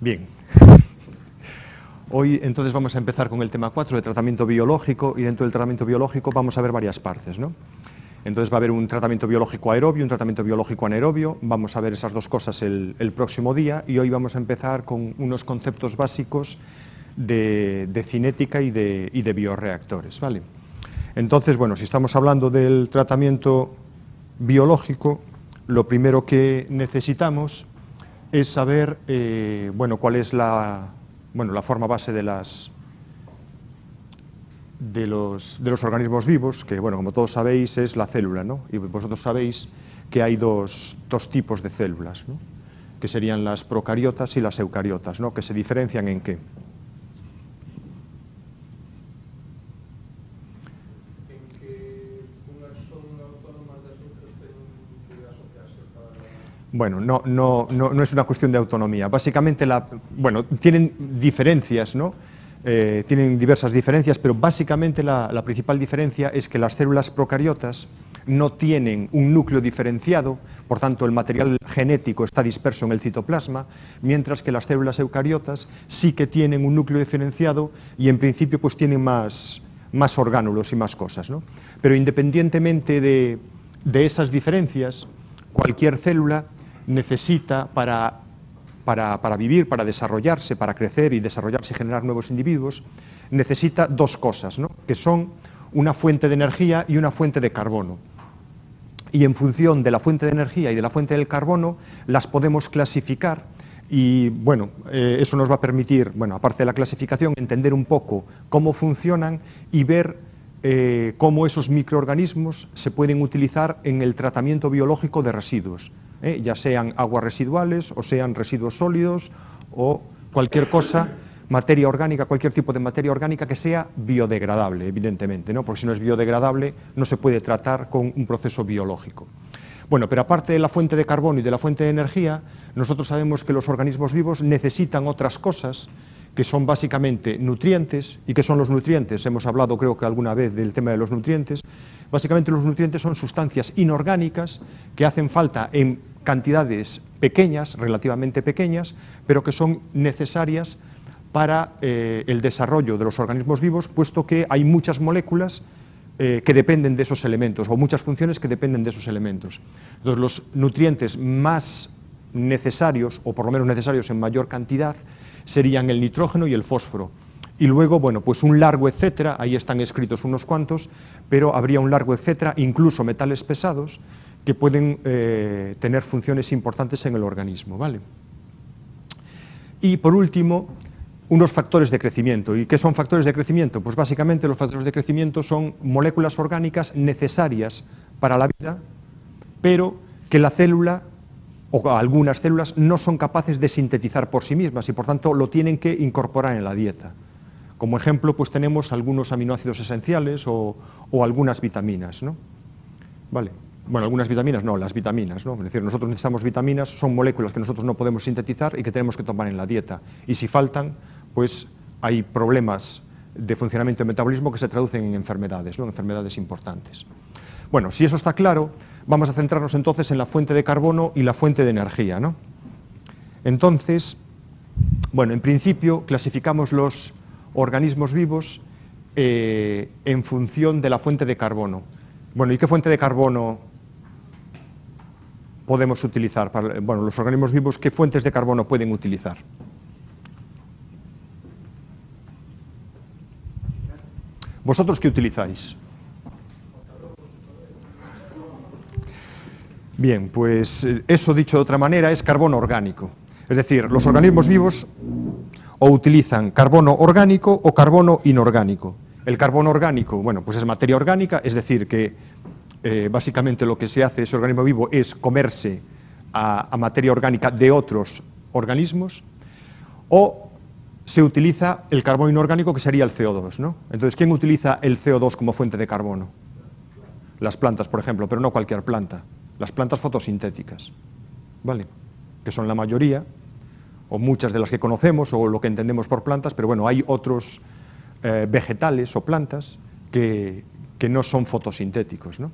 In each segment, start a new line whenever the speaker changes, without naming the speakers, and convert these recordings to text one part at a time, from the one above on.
Bien. Hoy entonces vamos a empezar con el tema 4 de tratamiento biológico, y dentro del tratamiento biológico vamos a ver varias partes, ¿no? Entonces va a haber un tratamiento biológico aerobio, un tratamiento biológico anaerobio. Vamos a ver esas dos cosas el próximo día, y hoy vamos a empezar con unos conceptos básicos de cinética y de bioreactores, ¿vale? Entonces, bueno, si estamos hablando del tratamiento biológico, lo primero que necesitamos es saber, bueno, cuál es la forma base de los organismos vivos, que, bueno, como todos sabéis, es la célula, ¿no? Y vosotros sabéis que hay dos tipos de células, ¿no? Que serían las procariotas y las eucariotas, ¿no? Que se diferencian ¿en qué? Bueno, no es una cuestión de autonomía. Básicamente, tienen diferencias, ¿no? Tienen diversas diferencias, pero básicamente la principal diferencia es que las células procariotas no tienen un núcleo diferenciado, por tanto el material genético está disperso en el citoplasma, mientras que las células eucariotas sí que tienen un núcleo diferenciado y en principio pues tienen más orgánulos y más cosas, ¿no? Pero independientemente de esas diferencias, cualquier célula necesita para vivir, para desarrollarse, para crecer y desarrollarse y generar nuevos individuos, necesita dos cosas, ¿no? Que son una fuente de energía y una fuente de carbono. Y en función de la fuente de energía y de la fuente del carbono, las podemos clasificar y, bueno, eso nos va a permitir, bueno, aparte de la clasificación, entender un poco cómo funcionan y ver cómo esos microorganismos se pueden utilizar en el tratamiento biológico de residuos, ya sean aguas residuales o sean residuos sólidos o cualquier cosa, materia orgánica, cualquier tipo de materia orgánica que sea biodegradable, evidentemente, ¿no? Porque si no es biodegradable no se puede tratar con un proceso biológico. Bueno, pero aparte de la fuente de carbono y de la fuente de energía, nosotros sabemos que los organismos vivos necesitan otras cosas que son básicamente nutrientes. ¿Y qué son los nutrientes? Hemos hablado, creo que alguna vez, del tema de los nutrientes. Básicamente los nutrientes son sustancias inorgánicas que hacen falta en cantidades pequeñas, relativamente pequeñas, pero que son necesarias para el desarrollo de los organismos vivos, puesto que hay muchas moléculas que dependen de esos elementos, o muchas funciones que dependen de esos elementos. Entonces, los nutrientes más necesarios, o por lo menos necesarios en mayor cantidad, serían el nitrógeno y el fósforo. Y luego, bueno, pues un largo etcétera, ahí están escritos unos cuantos, pero habría un largo etcétera, incluso metales pesados, que pueden tener funciones importantes en el organismo, ¿vale? Y por último, unos factores de crecimiento. ¿Y qué son factores de crecimiento? Pues básicamente los factores de crecimiento son moléculas orgánicas necesarias para la vida, pero que la célula o algunas células no son capaces de sintetizar por sí mismas y por tanto lo tienen que incorporar en la dieta. Como ejemplo, pues tenemos algunos aminoácidos esenciales o algunas vitaminas, ¿no? Vale. Bueno, algunas vitaminas no, las vitaminas, ¿no? Es decir, nosotros necesitamos vitaminas, son moléculas que nosotros no podemos sintetizar y que tenemos que tomar en la dieta. Y si faltan, pues hay problemas de funcionamiento y metabolismo que se traducen en enfermedades, ¿no? Enfermedades importantes. Bueno, si eso está claro, vamos a centrarnos entonces en la fuente de carbono y la fuente de energía, ¿no? Entonces, bueno, en principio clasificamos los organismos vivos en función de la fuente de carbono. Bueno, ¿y qué fuente de carbono podemos utilizar? Bueno, los organismos vivos, ¿qué fuentes de carbono pueden utilizar? ¿Vosotros qué utilizáis? Bien, pues eso, dicho de otra manera, es carbono orgánico. Es decir, los organismos vivos o utilizan carbono orgánico o carbono inorgánico. El carbono orgánico, bueno, pues es materia orgánica, es decir, que básicamente lo que se hace ese organismo vivo es comerse a materia orgánica de otros organismos, o se utiliza el carbono inorgánico, que sería el CO2, ¿no? Entonces, ¿quién utiliza el CO2 como fuente de carbono? Las plantas, por ejemplo, pero no cualquier planta. Las plantas fotosintéticas, ¿vale? Que son la mayoría, o muchas de las que conocemos, o lo que entendemos por plantas, pero bueno, hay otros vegetales o plantas que no son fotosintéticos, ¿no?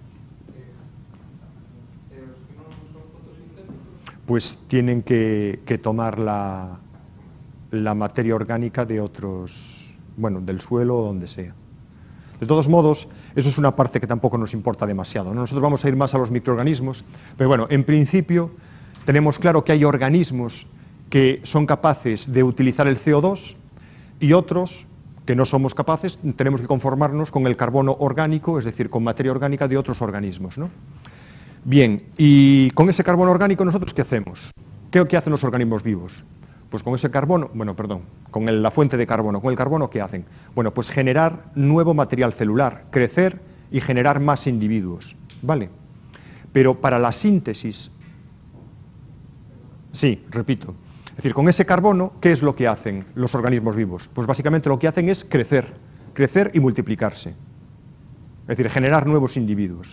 Pues tienen que tomar la materia orgánica de otros, bueno, del suelo o donde sea. De todos modos, eso es una parte que tampoco nos importa demasiado, ¿no? Nosotros vamos a ir más a los microorganismos, pero bueno, en principio tenemos claro que hay organismos que son capaces de utilizar el CO2 y otros que no somos capaces, tenemos que conformarnos con el carbono orgánico, es decir, con materia orgánica de otros organismos, ¿no? Bien, y con ese carbono orgánico, ¿nosotros qué hacemos? ¿Qué hacen los organismos vivos? Pues con ese carbono, bueno, perdón, con la fuente de carbono, ¿con el carbono qué hacen? Bueno, pues generar nuevo material celular, crecer y generar más individuos, ¿vale? Pero para la síntesis, sí, repito, es decir, con ese carbono, ¿qué es lo que hacen los organismos vivos? Pues básicamente lo que hacen es crecer y multiplicarse, es decir, generar nuevos individuos,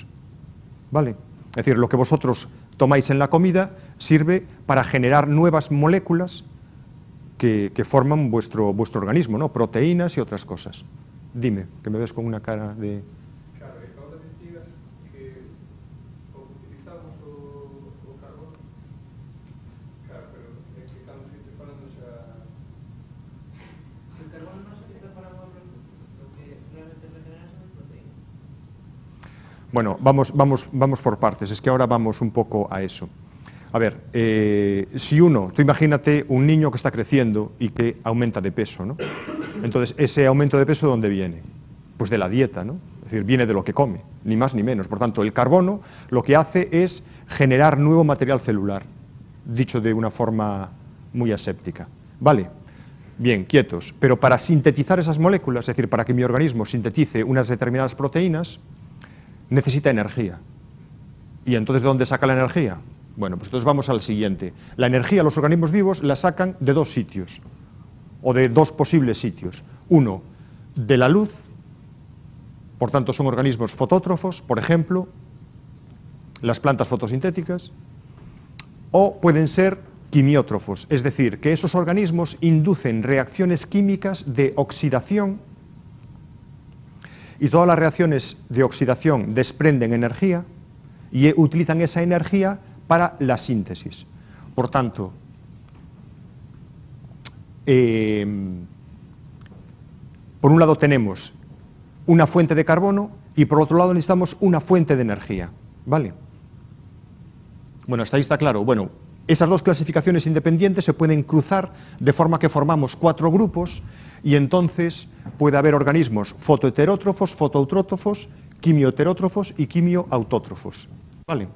¿vale? Es decir, lo que vosotros tomáis en la comida sirve para generar nuevas moléculas que forman vuestro organismo, ¿no? Proteínas y otras cosas. Dime, que me ves con una cara de...
Claro, acabo de decir que utilizamos o carbono. Claro, pero é que estamos falando xa...
El carbono no se utiliza para mover lo que realmente regenera son proteínas.
Bueno, vamos por partes, es que ahora vamos un poco a eso. A ver, si tú imagínate un niño que está creciendo y que aumenta de peso, ¿no? Entonces, ese aumento de peso, ¿de dónde viene? Pues de la dieta, ¿no? Es decir, viene de lo que come, ni más ni menos. Por tanto, el carbono lo que hace es generar nuevo material celular, dicho de una forma muy aséptica. ¿Vale? Bien, quietos. Pero para sintetizar esas moléculas, es decir, para que mi organismo sintetice unas determinadas proteínas, necesita energía. ¿Y entonces de dónde saca la energía? Bueno, pues entonces vamos al siguiente. La energía, los organismos vivos la sacan de dos sitios, o de dos posibles sitios. Uno, de la luz, por tanto son organismos fotótrofos, por ejemplo, las plantas fotosintéticas, o pueden ser quimiótrofos, es decir, que esos organismos inducen reacciones químicas de oxidación, y todas las reacciones de oxidación desprenden energía y utilizan esa energía para la síntesis. Por tanto, por un lado tenemos una fuente de carbono y por otro lado necesitamos una fuente de energía, ¿vale? Bueno, hasta ahí está claro. Bueno, esas dos clasificaciones independientes se pueden cruzar de forma que formamos 4 grupos y entonces puede haber organismos fotoheterótrofos, fotoautrótrofos, quimioheterótrofos y quimioautótrofos, ¿vale?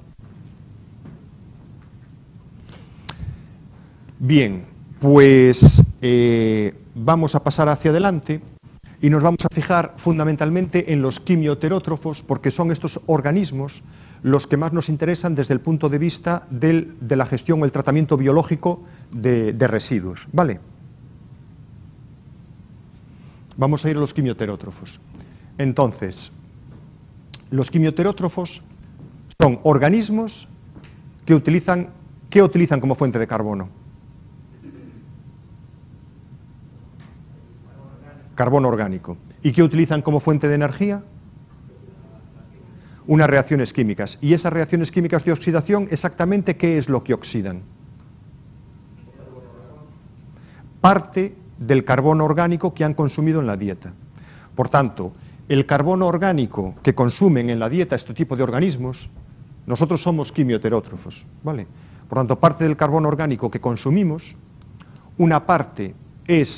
Bien, pues vamos a pasar hacia adelante y nos vamos a fijar fundamentalmente en los quimioheterótrofos porque son estos organismos los que más nos interesan desde el punto de vista de la gestión o el tratamiento biológico de residuos, ¿vale? Vamos a ir a los quimioheterótrofos. Entonces, los quimioheterótrofos son organismos que utilizan como fuente de carbono. Carbono orgánico. ¿Y qué utilizan como fuente de energía? Unas reacciones químicas. ¿Y esas reacciones químicas de oxidación, exactamente qué es lo que oxidan? Parte del carbono orgánico que han consumido en la dieta. Por tanto, el carbono orgánico que consumen en la dieta este tipo de organismos, nosotros somos quimioheterótrofos, ¿vale? Por tanto, parte del carbono orgánico que consumimos, una parte es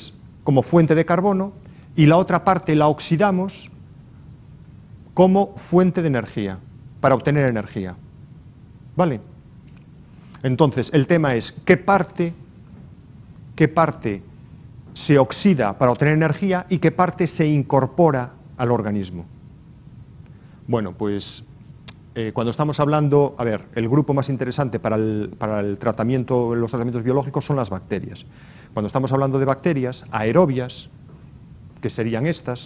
como fuente de carbono y la otra parte la oxidamos como fuente de energía, para obtener energía, ¿vale? Entonces, el tema es qué parte se oxida para obtener energía y qué parte se incorpora al organismo. Bueno, pues cuando estamos hablando, a ver, el grupo más interesante para el tratamiento, los tratamientos biológicos son las bacterias. Cuando estamos hablando de bacterias aerobias, que serían estas,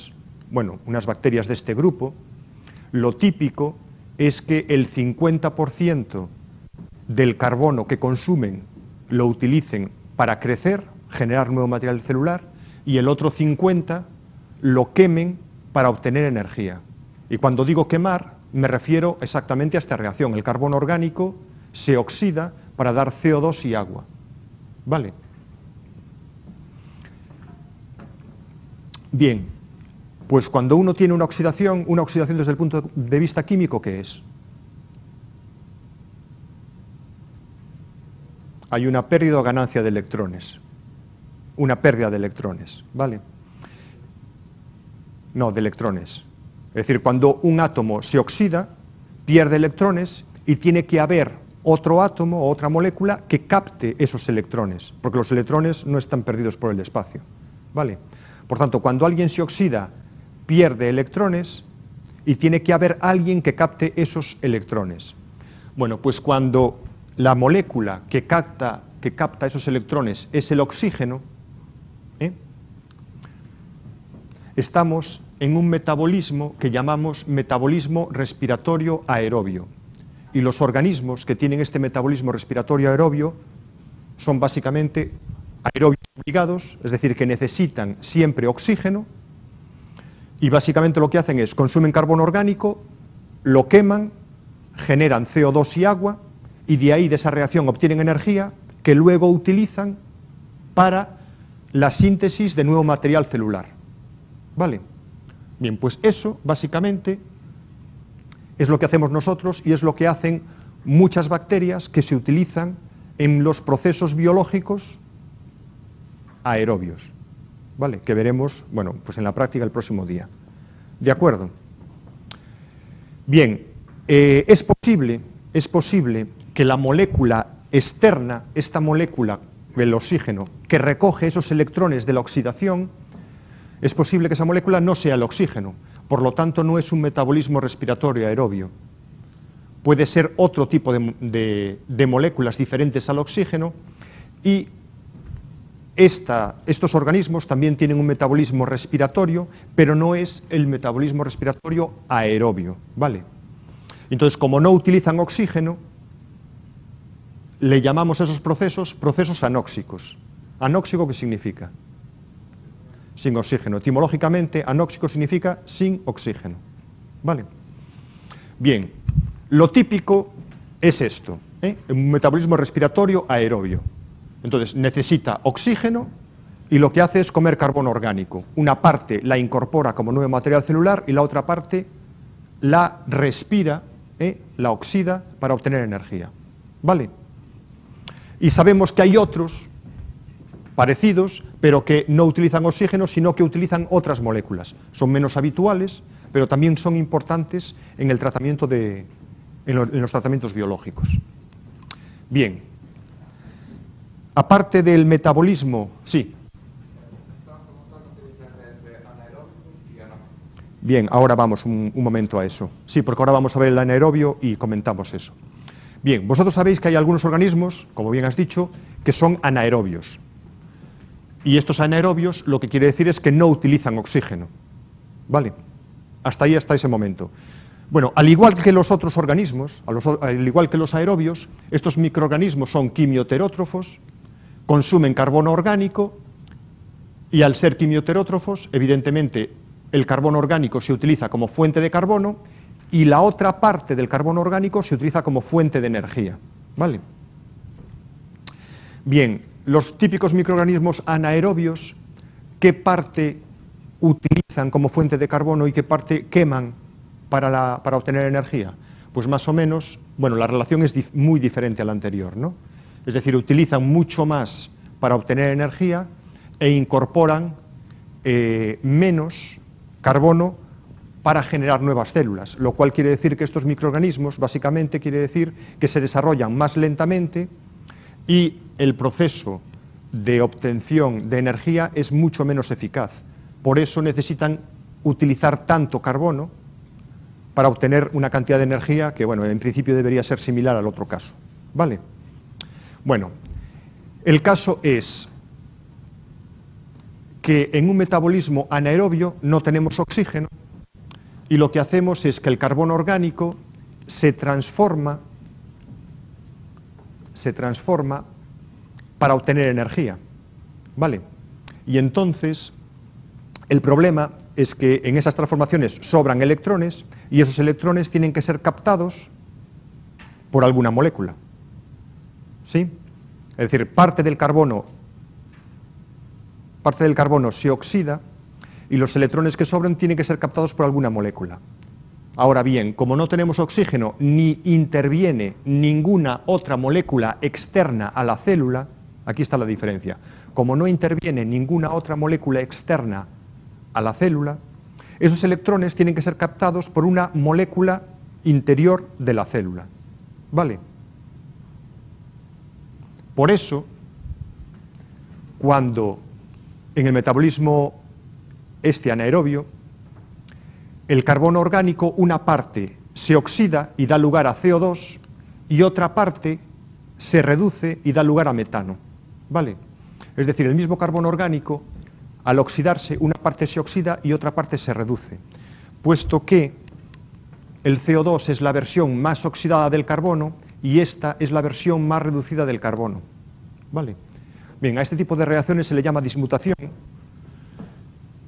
bueno, unas bacterias de este grupo, lo típico es que el 50% del carbono que consumen lo utilicen para crecer, generar nuevo material celular, y el otro 50% lo quemen para obtener energía. Y cuando digo quemar, me refiero exactamente a esta reacción. El carbono orgánico se oxida para dar CO2 y agua, ¿vale? Bien, pues cuando uno tiene una oxidación desde el punto de vista químico, ¿qué es? Hay una pérdida o ganancia de electrones. Una pérdida de electrones, ¿vale? No, de electrones. Es decir, cuando un átomo se oxida, pierde electrones y tiene que haber otro átomo o otra molécula que capte esos electrones, porque los electrones no están perdidos por el espacio, ¿vale? Por tanto, cuando alguien se oxida, pierde electrones y tiene que haber alguien que capte esos electrones. Bueno, pues cuando la molécula que capta esos electrones es el oxígeno, estamos en un metabolismo que llamamos metabolismo respiratorio aerobio. Y los organismos que tienen este metabolismo respiratorio aerobio son básicamente aerobios obligados, es decir, que necesitan siempre oxígeno, y básicamente lo que hacen es consumen carbono orgánico, lo queman, generan CO2 y agua, y de ahí, de esa reacción, obtienen energía que luego utilizan para la síntesis de nuevo material celular. ¿Vale? Bien, pues eso, básicamente, es lo que hacemos nosotros y es lo que hacen muchas bacterias que se utilizan en los procesos biológicos aerobios, ¿vale? Que veremos, bueno, pues en la práctica el próximo día. ¿De acuerdo? Bien, es posible que la molécula externa, esta molécula, el oxígeno, que recoge esos electrones de la oxidación, es posible que esa molécula no sea el oxígeno, por lo tanto no es un metabolismo respiratorio aerobio. Puede ser otro tipo de moléculas diferentes al oxígeno, y estos organismos también tienen un metabolismo respiratorio, pero no es el metabolismo respiratorio aerobio, ¿vale? Entonces, como no utilizan oxígeno, le llamamos a esos procesos anóxicos. ¿Anóxico qué significa? Sin oxígeno. Etimológicamente, anóxico significa sin oxígeno. ¿Vale? Bien, lo típico es esto, un metabolismo respiratorio aerobio. Entonces, necesita oxígeno y lo que hace es comer carbono orgánico. Una parte la incorpora como nuevo material celular y la otra parte la respira, la oxida para obtener energía. ¿Vale? Y sabemos que hay otros parecidos, pero que no utilizan oxígeno, sino que utilizan otras moléculas. Son menos habituales, pero también son importantes en el tratamiento en los tratamientos biológicos. Bien. Aparte del metabolismo, sí. Bien, ahora vamos un momento a eso. Sí, porque ahora vamos a ver el anaerobio y comentamos eso. Bien, vosotros sabéis que hay algunos organismos, como bien has dicho, que son anaerobios. Y estos anaerobios lo que quiere decir es que no utilizan oxígeno. ¿Vale? Hasta ahí, hasta ese momento. Bueno, al igual que los otros organismos, al igual que los aerobios, estos microorganismos son quimioterótrofos, consumen carbono orgánico, y al ser quimioterótrofos, evidentemente, el carbono orgánico se utiliza como fuente de carbono, y la otra parte del carbono orgánico se utiliza como fuente de energía. ¿Vale? Bien, los típicos microorganismos anaerobios, ¿qué parte utilizan como fuente de carbono y qué parte queman para obtener energía? Pues más o menos, bueno, la relación es muy diferente a la anterior, ¿no? Es decir, utilizan mucho más para obtener energía e incorporan menos carbono para generar nuevas células, lo cual quiere decir que estos microorganismos, básicamente quiere decir que se desarrollan más lentamente y el proceso de obtención de energía es mucho menos eficaz. Por eso necesitan utilizar tanto carbono para obtener una cantidad de energía que, bueno, en principio debería ser similar al otro caso. ¿Vale? Bueno, el caso es que en un metabolismo anaerobio no tenemos oxígeno y lo que hacemos es que el carbono orgánico se transforma para obtener energía, ¿vale? Y entonces el problema es que en esas transformaciones sobran electrones y esos electrones tienen que ser captados por alguna molécula, ¿sí? Es decir, parte del carbono se oxida y los electrones que sobran tienen que ser captados por alguna molécula. Ahora bien, como no tenemos oxígeno ni interviene ninguna otra molécula externa a la célula, aquí está la diferencia. Como no interviene ninguna otra molécula externa a la célula, esos electrones tienen que ser captados por una molécula interior de la célula. ¿Vale? Por eso, cuando en el metabolismo anaerobio, el carbono orgánico, una parte se oxida y da lugar a CO2 y otra parte se reduce y da lugar a metano. ¿Vale? Es decir, el mismo carbono orgánico, al oxidarse, una parte se oxida y otra parte se reduce, puesto que el CO2 es la versión más oxidada del carbono y esta es la versión más reducida del carbono. ¿Vale? Bien, a este tipo de reacciones se le llama dismutación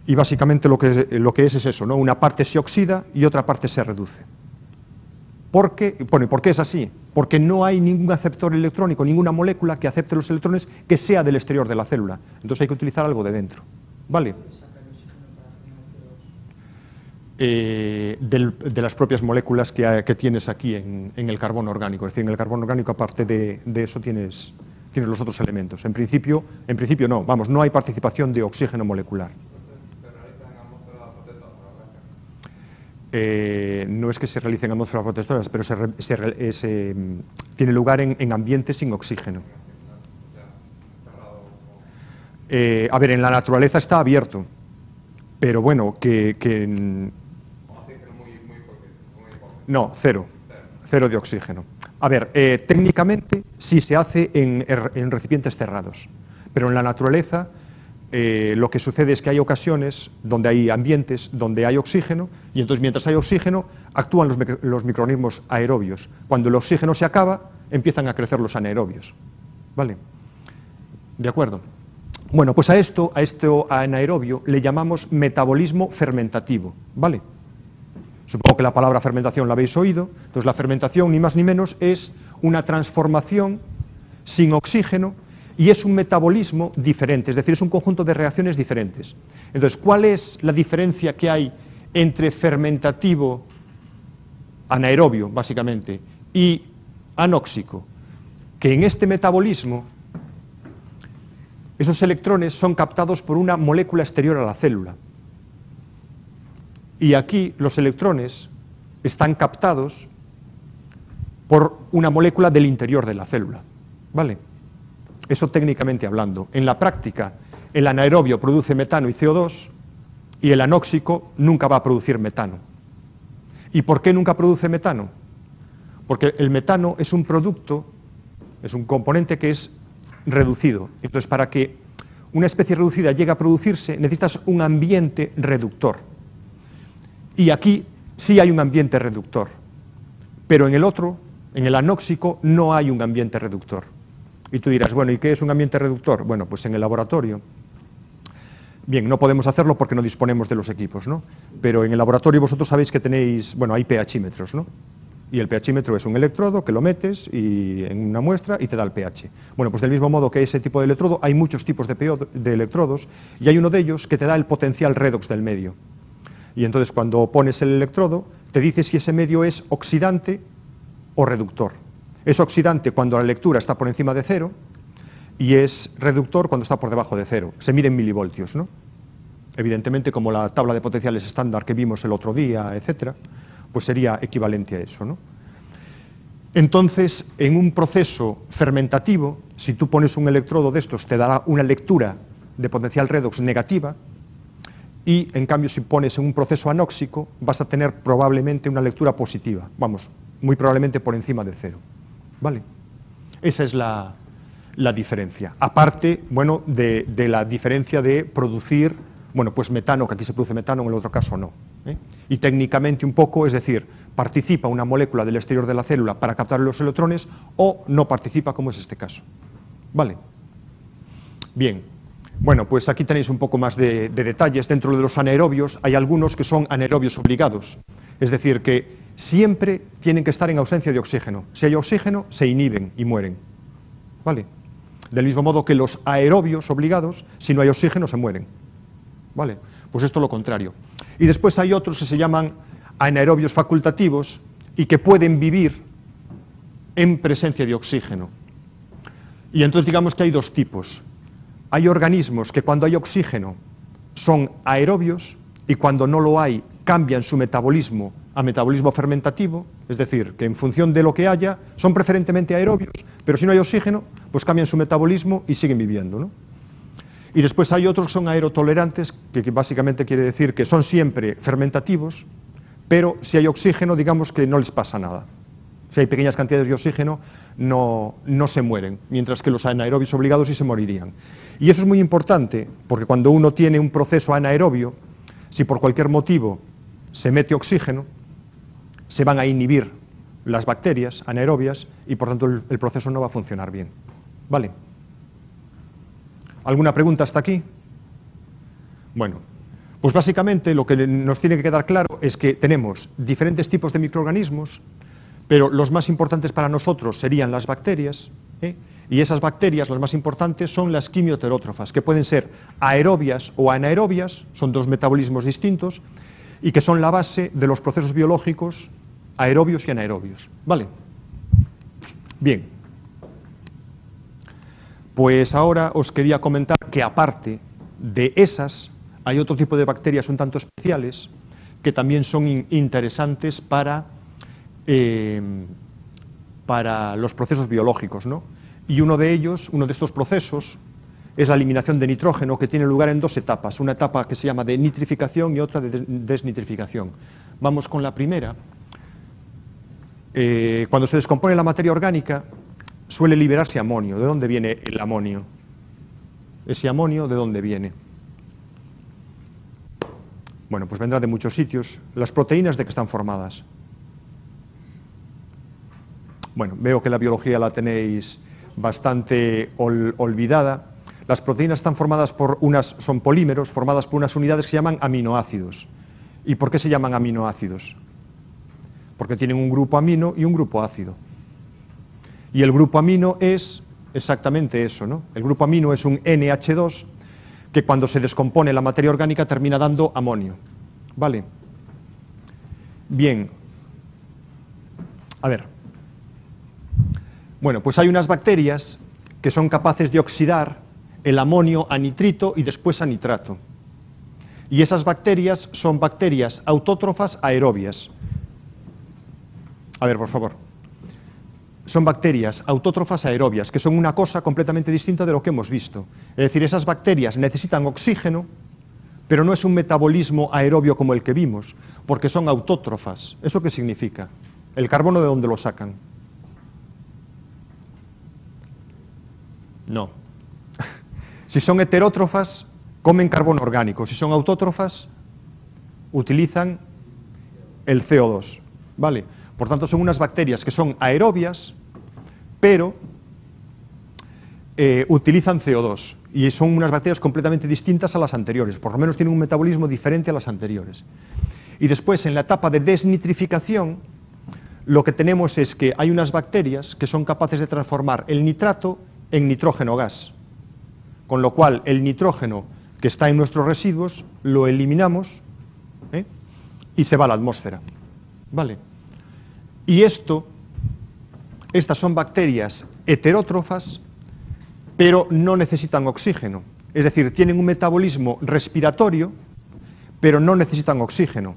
y básicamente lo que es eso, ¿no? Una parte se oxida y otra parte se reduce. ¿Por qué? Bueno, ¿por qué es así? Porque no hay ningún aceptor electrónico, ninguna molécula que acepte los electrones que sea del exterior de la célula. Entonces hay que utilizar algo de dentro. ¿Vale? De las propias moléculas que tienes aquí en el carbono orgánico. Es decir, en el carbono orgánico, aparte de eso, tienes los otros elementos. En principio no, vamos, no hay participación de oxígeno molecular. No es que se realicen atmósferas protectoras, pero tiene lugar en ambientes sin oxígeno. A ver, en la naturaleza está abierto, pero bueno, no, cero de oxígeno. A ver, técnicamente sí se hace en recipientes cerrados, pero en la naturaleza lo que sucede es que hay ocasiones donde hay ambientes donde hay oxígeno, y entonces mientras hay oxígeno actúan los microorganismos aerobios. Cuando el oxígeno se acaba, empiezan a crecer los anaerobios. ¿Vale? ¿De acuerdo? Bueno, pues a esto anaerobio le llamamos metabolismo fermentativo. ¿Vale? Supongo que la palabra fermentación la habéis oído. Entonces la fermentación, ni más ni menos, es una transformación sin oxígeno y es un metabolismo diferente, es decir, es un conjunto de reacciones diferentes. Entonces, ¿cuál es la diferencia que hay entre fermentativo, anaerobio, básicamente, y anóxico? Que en este metabolismo, esos electrones son captados por una molécula exterior a la célula. Y aquí los electrones están captados por una molécula del interior de la célula. ¿Vale? Eso técnicamente hablando. En la práctica, el anaerobio produce metano y CO2 y el anóxico nunca va a producir metano. ¿Y por qué nunca produce metano? Porque el metano es un producto, es un componente que es reducido. Entonces, para que una especie reducida llegue a producirse, necesitas un ambiente reductor. Y aquí sí hay un ambiente reductor, pero en el otro, en el anóxico, no hay un ambiente reductor. Y tú dirás, bueno, ¿y qué es un ambiente reductor? Bueno, pues en el laboratorio. Bien, no podemos hacerlo porque no disponemos de los equipos, ¿no? Pero en el laboratorio vosotros sabéis que tenéis, bueno, hay pHímetros, ¿no? Y el pHímetro es un electrodo que lo metes en una muestra y te da el pH. Bueno, pues del mismo modo que ese tipo de electrodo, hay muchos tipos de electrodos y hay uno de ellos que te da el potencial redox del medio. Y entonces cuando pones el electrodo, te dice si ese medio es oxidante o reductor. Es oxidante cuando la lectura está por encima de 0 y es reductor cuando está por debajo de 0. Se mide en milivoltios, ¿no? Evidentemente, como la tabla de potenciales estándar que vimos el otro día, etcétera, pues sería equivalente a eso, ¿no? Entonces, en un proceso fermentativo, si tú pones un electrodo de estos, te dará una lectura de potencial redox negativa, y en cambio si pones en un proceso anóxico vas a tener probablemente una lectura positiva, vamos, muy probablemente por encima de 0. ¿Vale? Esa es la diferencia. Aparte, bueno, de la diferencia de producir, bueno, pues metano, que aquí se produce metano, en el otro caso no. Y técnicamente un poco, es decir, participa una molécula del exterior de la célula para captar los electrones o no participa, como es este caso. ¿Vale? Bien. Bueno, pues aquí tenéis un poco más de detalles. Dentro de los anaerobios hay algunos que son anaerobios obligados, es decir, que siempre tienen que estar en ausencia de oxígeno. Si hay oxígeno, se inhiben y mueren. ¿Vale? Del mismo modo que los aerobios obligados, si no hay oxígeno, se mueren. ¿Vale? Pues esto es lo contrario. Y después hay otros que se llaman anaerobios facultativos y que pueden vivir en presencia de oxígeno. Y entonces digamos que hay dos tipos. Hay organismos que cuando hay oxígeno son aerobios y cuando no lo hay cambian su metabolismo a metabolismo fermentativo, es decir, que en función de lo que haya son preferentemente aerobios, pero si no hay oxígeno, pues cambian su metabolismo y siguen viviendo, ¿no? Y después hay otros que son aerotolerantes, que básicamente quiere decir que son siempre fermentativos, pero si hay oxígeno, digamos que no les pasa nada. Si hay pequeñas cantidades de oxígeno, no se mueren, mientras que los anaerobios obligados sí se morirían. Y eso es muy importante, porque cuando uno tiene un proceso anaerobio, si por cualquier motivo se mete oxígeno, se van a inhibir las bacterias anaerobias y por tanto el proceso no va a funcionar bien. ¿Vale? ¿Alguna pregunta hasta aquí? Bueno, pues básicamente lo que nos tiene que quedar claro es que tenemos diferentes tipos de microorganismos, pero los más importantes para nosotros serían las bacterias, y esas bacterias, las más importantes, son las quimioheterótrofas, que pueden ser aerobias o anaerobias, son dos metabolismos distintos, y que son la base de los procesos biológicos aerobios y anaerobios. ¿Vale? Bien. Pues ahora os quería comentar que aparte de esas, hay otro tipo de bacterias un tanto especiales que también son interesantes para los procesos biológicos, ¿no? Y uno de estos procesos, es la eliminación de nitrógeno, que tiene lugar en dos etapas, una etapa que se llama de nitrificación y otra de desnitrificación. Vamos con la primera. Cuando se descompone la materia orgánica, suele liberarse amonio. ¿De dónde viene el amonio? Ese amonio, ¿de dónde viene? Bueno, pues vendrá de muchos sitios. Las proteínas, ¿de qué están formadas? Bueno, veo que la biología la tenéis bastante olvidada. Las proteínas están formadas son polímeros, formadas por unas unidades que se llaman aminoácidos. ¿Y por qué se llaman aminoácidos? Porque tienen un grupo amino y un grupo ácido. Y el grupo amino es exactamente eso, ¿no? El grupo amino es un NH2 que cuando se descompone la materia orgánica termina dando amonio. ¿Vale? Bien. A ver. Bueno, pues hay unas bacterias que son capaces de oxidar el amonio a nitrito y después a nitrato. Y esas bacterias son bacterias autótrofas aerobias. A ver, por favor. Son bacterias autótrofas aerobias, que son una cosa completamente distinta de lo que hemos visto. Es decir, esas bacterias necesitan oxígeno, pero no es un metabolismo aerobio como el que vimos, porque son autótrofas. ¿Eso qué significa? ¿El carbono de dónde lo sacan? No. Si son heterótrofas, comen carbono orgánico. Si son autótrofas, utilizan el CO2. ¿Vale? Por tanto, son unas bacterias que son aerobias, pero utilizan CO2. Y son unas bacterias completamente distintas a las anteriores. Por lo menos tienen un metabolismo diferente a las anteriores. Y después, en la etapa de desnitrificación, lo que tenemos es que hay unas bacterias que son capaces de transformar el nitrato en nitrógeno gas. Con lo cual, el nitrógeno que está en nuestros residuos lo eliminamos y se va a la atmósfera. ¿Vale? Y estas son bacterias heterótrofas, pero no necesitan oxígeno. Es decir, tienen un metabolismo respiratorio, pero no necesitan oxígeno.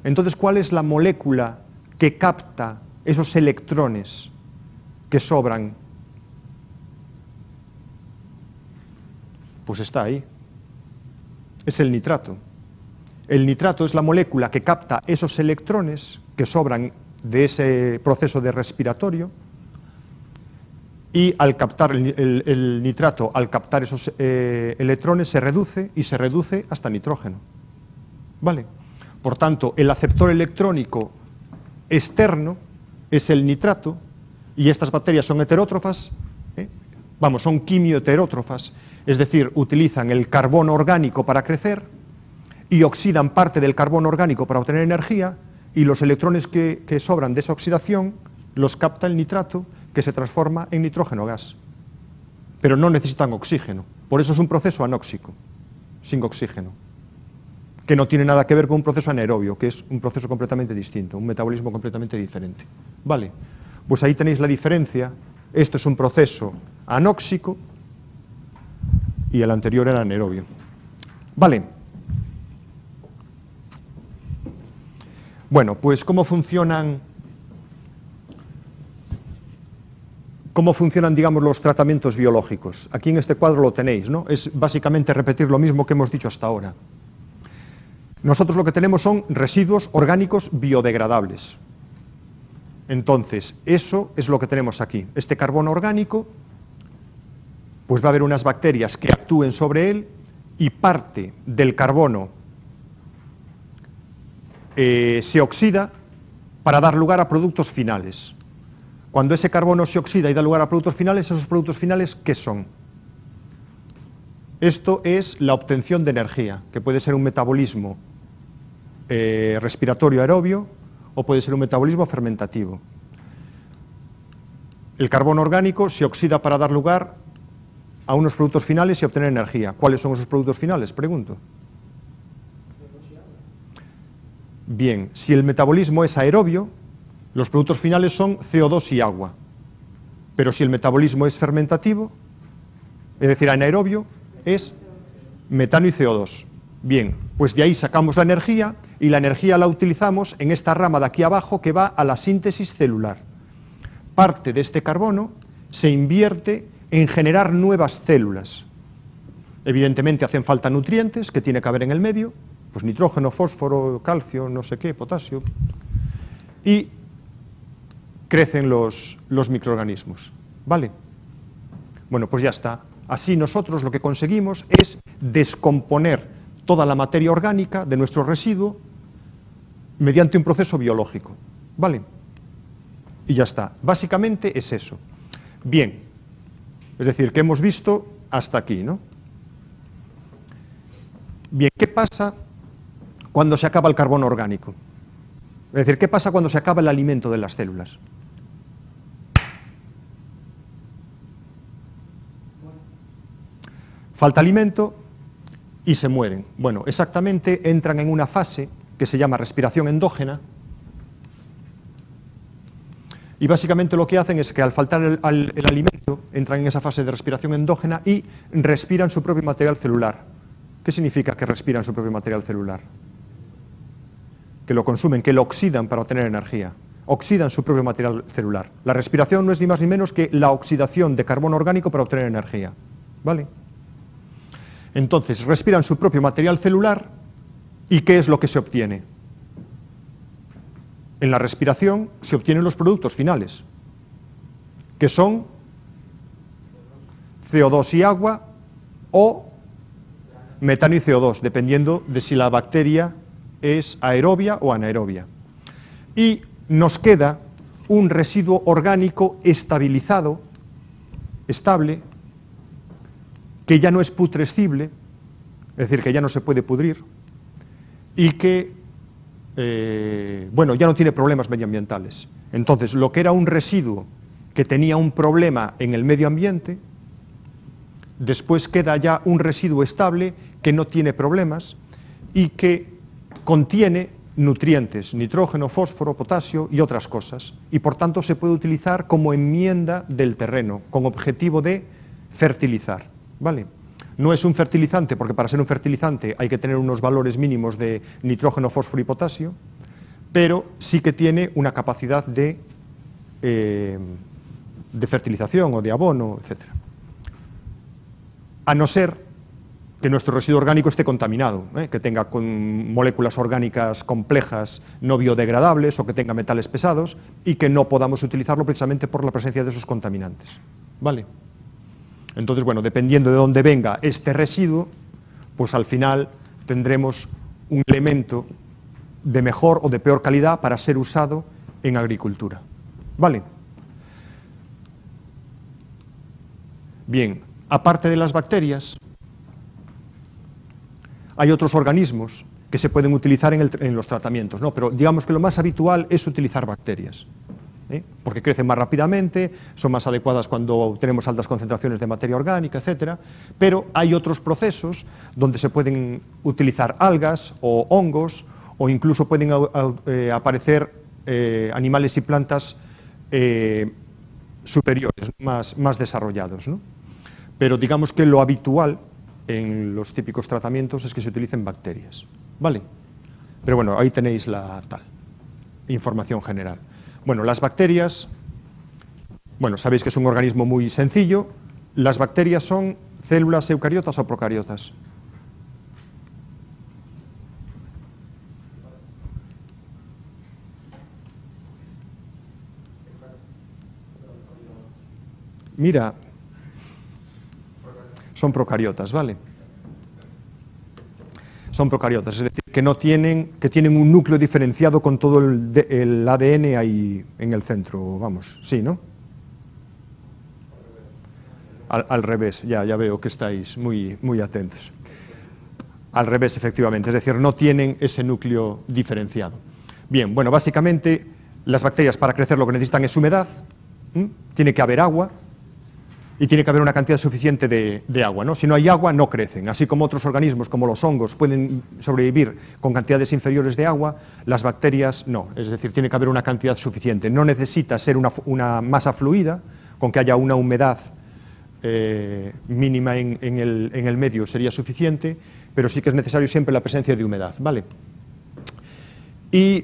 Entonces, ¿cuál es la molécula que capta esos electrones que sobran? Pues está ahí. Es el nitrato. El nitrato es la molécula que capta esos electrones que sobran de ese proceso de respiratorio, y al captar el nitrato, al captar esos electrones, se reduce hasta nitrógeno. ¿Vale? Por tanto, el aceptor electrónico externo es el nitrato, y estas bacterias son heterótrofas, son quimioheterótrofas, es decir, utilizan el carbono orgánico para crecer y oxidan parte del carbono orgánico para obtener energía, y los electrones que sobran de esa oxidación los capta el nitrato, que se transforma en nitrógeno gas. Pero no necesitan oxígeno. Por eso es un proceso anóxico, sin oxígeno. que no tiene nada que ver con un proceso anaerobio, que es un proceso completamente distinto, un metabolismo completamente diferente. Vale, pues ahí tenéis la diferencia. Esto es un proceso anóxico y el anterior era anaerobio. Vale. Bueno, pues ¿cómo funcionan, digamos, los tratamientos biológicos? Aquí en este cuadro lo tenéis, ¿no? Es básicamente repetir lo mismo que hemos dicho hasta ahora. Nosotros lo que tenemos son residuos orgánicos biodegradables. Entonces, eso es lo que tenemos aquí. Este carbono orgánico, pues va a haber unas bacterias que actúen sobre él y parte del carbono se oxida para dar lugar a productos finales. Cuando ese carbono se oxida y da lugar a productos finales, esos productos finales, ¿qué son? Esto es la obtención de energía, que puede ser un metabolismo respiratorio aerobio o puede ser un metabolismo fermentativo. El carbono orgánico se oxida para dar lugar a unos productos finales y obtener energía. ¿Cuáles son esos productos finales? Pregunto. Bien, si el metabolismo es aerobio, los productos finales son CO2 y agua. Pero si el metabolismo es fermentativo, es decir, anaerobio, es metano y CO2. Bien, pues de ahí sacamos la energía y la energía la utilizamos en esta rama de aquí abajo que va a la síntesis celular. Parte de este carbono se invierte en generar nuevas células. Evidentemente hacen falta nutrientes que tiene que haber en el medio, pues nitrógeno, fósforo, calcio, no sé qué, potasio, y crecen los microorganismos. ¿Vale? Bueno, pues ya está. Así nosotros lo que conseguimos es descomponer toda la materia orgánica de nuestro residuo mediante un proceso biológico. ¿Vale? Y ya está. Básicamente es eso. Bien. Es decir, que hemos visto hasta aquí, ¿no? Bien, ¿qué pasa cuando se acaba el carbono orgánico? Es decir, ¿qué pasa cuando se acaba el alimento de las células? Falta alimento y se mueren. Bueno, exactamente entran en una fase que se llama respiración endógena y básicamente lo que hacen es que al faltar el alimento entran en esa fase de respiración endógena y respiran su propio material celular. ¿Qué significa que respiran su propio material celular? Que lo consumen, que lo oxidan para obtener energía. Oxidan su propio material celular. La respiración no es ni más ni menos que la oxidación de carbono orgánico para obtener energía. ¿Vale? Entonces, respiran su propio material celular y ¿qué es lo que se obtiene? En la respiración se obtienen los productos finales, que son CO2 y agua o metano y CO2, dependiendo de si la bacteria es aerobia o anaerobia. Y nos queda un residuo orgánico estabilizado, estable, que ya no es putrescible, es decir, que ya no se puede pudrir, y que, bueno, ya no tiene problemas medioambientales. Entonces, lo que era un residuo que tenía un problema en el medio ambiente, después queda ya un residuo estable que no tiene problemas y que contiene nutrientes, nitrógeno, fósforo, potasio y otras cosas, y por tanto se puede utilizar como enmienda del terreno, con objetivo de fertilizar. ¿Vale? No es un fertilizante, porque para ser un fertilizante hay que tener unos valores mínimos de nitrógeno, fósforo y potasio, pero sí que tiene una capacidad de fertilización o de abono, etc. A no ser que nuestro residuo orgánico esté contaminado, que tenga con moléculas orgánicas complejas no biodegradables o que tenga metales pesados y que no podamos utilizarlo precisamente por la presencia de esos contaminantes. ¿Vale? Entonces, bueno, dependiendo de dónde venga este residuo, pues al final tendremos un elemento de mejor o de peor calidad para ser usado en agricultura. ¿Vale? Bien, aparte de las bacterias, hay otros organismos que se pueden utilizar en los tratamientos, ¿no? Pero digamos que lo más habitual es utilizar bacterias. Es porque crecen más rápidamente, son más adecuadas cuando tenemos altas concentraciones de materia orgánica, etcétera, pero hay otros procesos donde se pueden utilizar algas o hongos, o incluso pueden aparecer animales y plantas superiores, más desarrollados, ¿no? Pero digamos que lo habitual en los típicos tratamientos es que se utilicen bacterias, ¿vale? Pero bueno, ahí tenéis la tal información general. Bueno, las bacterias, bueno, sabéis que es un organismo muy sencillo. Las bacterias son células eucariotas o procariotas. Mira, son procariotas, ¿vale? Son procariotas, es decir, que tienen un núcleo diferenciado con todo el ADN ahí en el centro, vamos, sí, ¿no? Al revés, ya veo que estáis muy atentos. Al revés, efectivamente, es decir, no tienen ese núcleo diferenciado. Bien, bueno, básicamente las bacterias para crecer lo que necesitan es humedad, tiene que haber agua, y tiene que haber una cantidad suficiente de agua, ¿no? Si no hay agua, no crecen. Así como otros organismos, como los hongos, pueden sobrevivir con cantidades inferiores de agua, las bacterias no. Es decir, tiene que haber una cantidad suficiente. No necesita ser una masa fluida, con que haya una humedad mínima en el medio sería suficiente, pero sí que es necesario siempre la presencia de humedad, ¿vale? Y,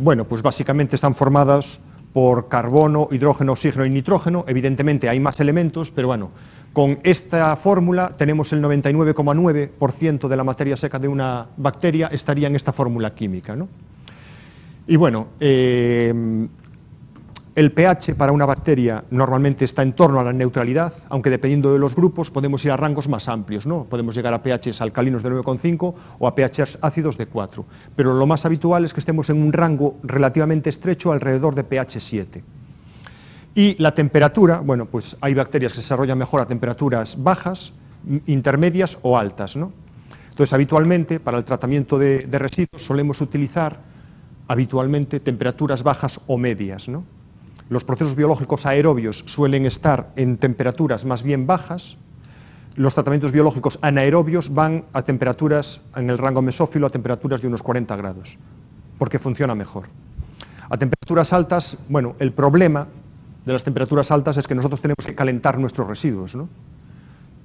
bueno, pues básicamente están formadas por carbono, hidrógeno, oxígeno y nitrógeno. Evidentemente hay más elementos, pero bueno, con esta fórmula tenemos el 99,9% de la materia seca de una bacteria estaría en esta fórmula química, ¿no? Y bueno, el pH para una bacteria normalmente está en torno a la neutralidad, aunque dependiendo de los grupos podemos ir a rangos más amplios, ¿no? Podemos llegar a pHs alcalinos de 9,5 o a pHs ácidos de 4, pero lo más habitual es que estemos en un rango relativamente estrecho alrededor de pH 7. Y la temperatura, bueno, pues hay bacterias que se desarrollan mejor a temperaturas bajas, intermedias o altas, ¿no? Entonces, habitualmente, para el tratamiento de residuos solemos utilizar habitualmente temperaturas bajas o medias, ¿no? Los procesos biológicos aerobios suelen estar en temperaturas más bien bajas. Los tratamientos biológicos anaerobios van a temperaturas, en el rango mesófilo, a temperaturas de unos 40 grados, porque funciona mejor. A temperaturas altas, bueno, el problema de las temperaturas altas es que nosotros tenemos que calentar nuestros residuos, ¿no?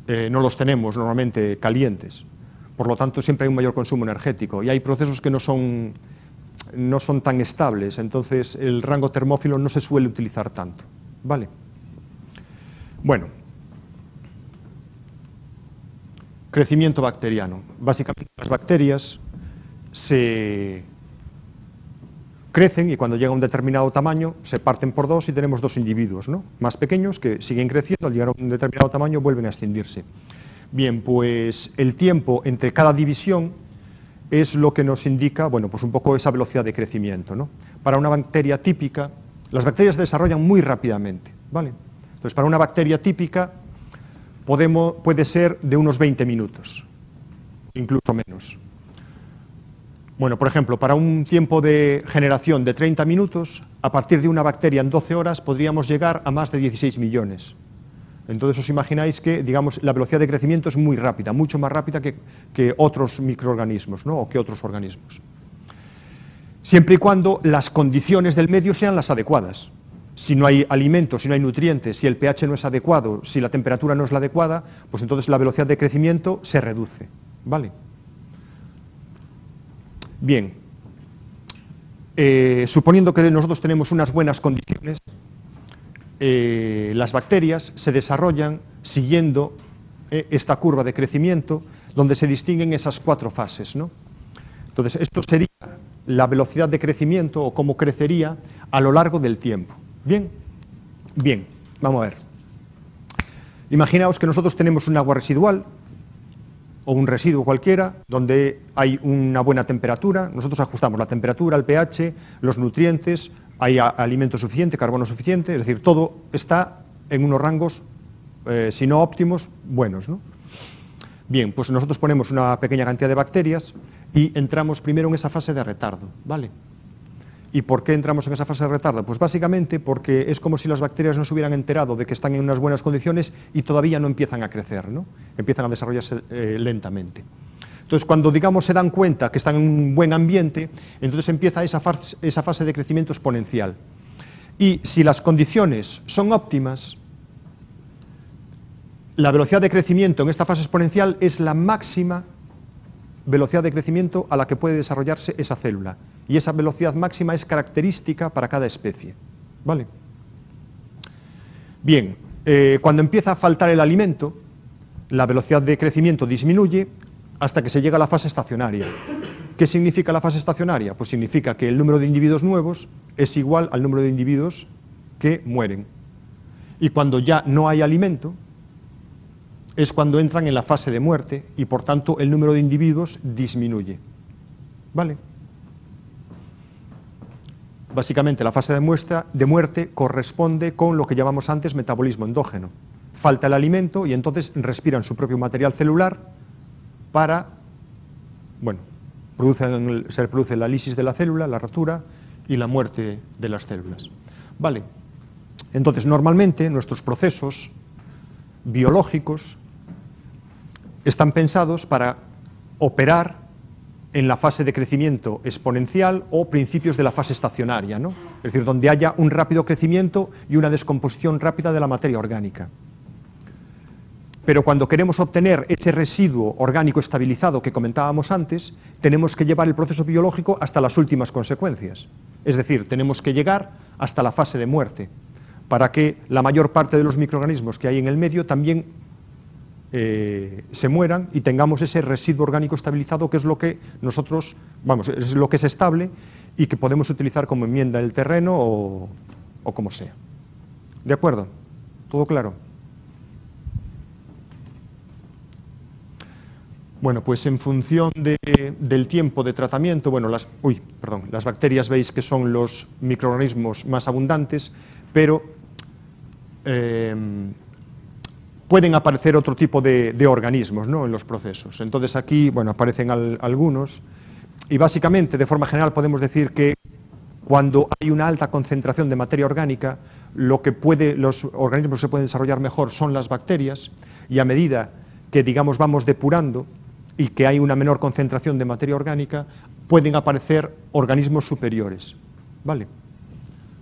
No los tenemos normalmente calientes. Por lo tanto, siempre hay un mayor consumo energético y hay procesos que no son tan estables, entonces el rango termófilo no se suele utilizar tanto, ¿vale? Bueno, crecimiento bacteriano. Básicamente las bacterias se crecen y cuando llega a un determinado tamaño se parten por dos y tenemos dos individuos, ¿no? Más pequeños que siguen creciendo, al llegar a un determinado tamaño vuelven a extinguirse. Bien, pues el tiempo entre cada división es lo que nos indica, bueno, pues un poco esa velocidad de crecimiento, ¿no? Para una bacteria típica, las bacterias se desarrollan muy rápidamente, ¿vale? Entonces, para una bacteria típica puede ser de unos 20 minutos, incluso menos. Bueno, por ejemplo, para un tiempo de generación de 30 minutos, a partir de una bacteria en 12 horas podríamos llegar a más de 16 millones. Entonces os imagináis que, digamos, la velocidad de crecimiento es muy rápida, mucho más rápida que otros microorganismos, ¿no? O que otros organismos. Siempre y cuando las condiciones del medio sean las adecuadas. Si no hay alimentos, si no hay nutrientes, si el pH no es adecuado, si la temperatura no es la adecuada, pues entonces la velocidad de crecimiento se reduce, ¿vale? Bien, suponiendo que nosotros tenemos unas buenas condiciones, las bacterias se desarrollan siguiendo esta curva de crecimiento donde se distinguen esas cuatro fases, ¿no? Entonces, esto sería la velocidad de crecimiento o cómo crecería a lo largo del tiempo. ¿Bien? Bien, vamos a ver. Imaginaos que nosotros tenemos un agua residual o un residuo cualquiera donde hay una buena temperatura, nosotros ajustamos la temperatura, el pH, los nutrientes, hay alimento suficiente, carbono suficiente, es decir, todo está en unos rangos, si no óptimos, buenos, ¿no? Bien, pues nosotros ponemos una pequeña cantidad de bacterias y entramos primero en esa fase de retardo, ¿vale? ¿Y por qué entramos en esa fase de retardo? Pues básicamente porque es como si las bacterias no se hubieran enterado de que están en unas buenas condiciones y todavía no empiezan a crecer, ¿no? Empiezan a desarrollarse lentamente. Entonces, cuando, digamos, se dan cuenta que están en un buen ambiente, entonces empieza esa fase de crecimiento exponencial. Y si las condiciones son óptimas, la velocidad de crecimiento en esta fase exponencial es la máxima velocidad de crecimiento a la que puede desarrollarse esa célula. Y esa velocidad máxima es característica para cada especie. ¿Vale? Bien, cuando empieza a faltar el alimento, la velocidad de crecimiento disminuye hasta que se llega a la fase estacionaria. ¿Qué significa la fase estacionaria? Pues significa que el número de individuos nuevos es igual al número de individuos que mueren. Y cuando ya no hay alimento, es cuando entran en la fase de muerte y por tanto el número de individuos disminuye. ¿Vale? Básicamente la fase de muerte corresponde con lo que llamamos antes metabolismo endógeno. Falta el alimento y entonces respiran su propio material celular para, bueno, se produce la lisis de la célula, la rotura y la muerte de las células. ¿Vale? Entonces normalmente nuestros procesos biológicos están pensados para operar en la fase de crecimiento exponencial o principios de la fase estacionaria, ¿no? Es decir, donde haya un rápido crecimiento y una descomposición rápida de la materia orgánica. Pero cuando queremos obtener ese residuo orgánico estabilizado que comentábamos antes, tenemos que llevar el proceso biológico hasta las últimas consecuencias. Es decir, tenemos que llegar hasta la fase de muerte, para que la mayor parte de los microorganismos que hay en el medio también se mueran y tengamos ese residuo orgánico estabilizado, que es lo que nosotros, vamos, es lo que es estable y que podemos utilizar como enmienda del terreno o como sea. ¿De acuerdo? ¿Todo claro? Bueno, pues en función del tiempo de tratamiento, bueno, las bacterias veis que son los microorganismos más abundantes, pero pueden aparecer otro tipo de organismos, ¿no?, en los procesos. Entonces aquí, bueno, aparecen algunos, y básicamente, de forma general, podemos decir que cuando hay una alta concentración de materia orgánica, los organismos que se pueden desarrollar mejor son las bacterias, y a medida que, digamos, vamos depurando y que hay una menor concentración de materia orgánica, pueden aparecer organismos superiores. ¿Vale?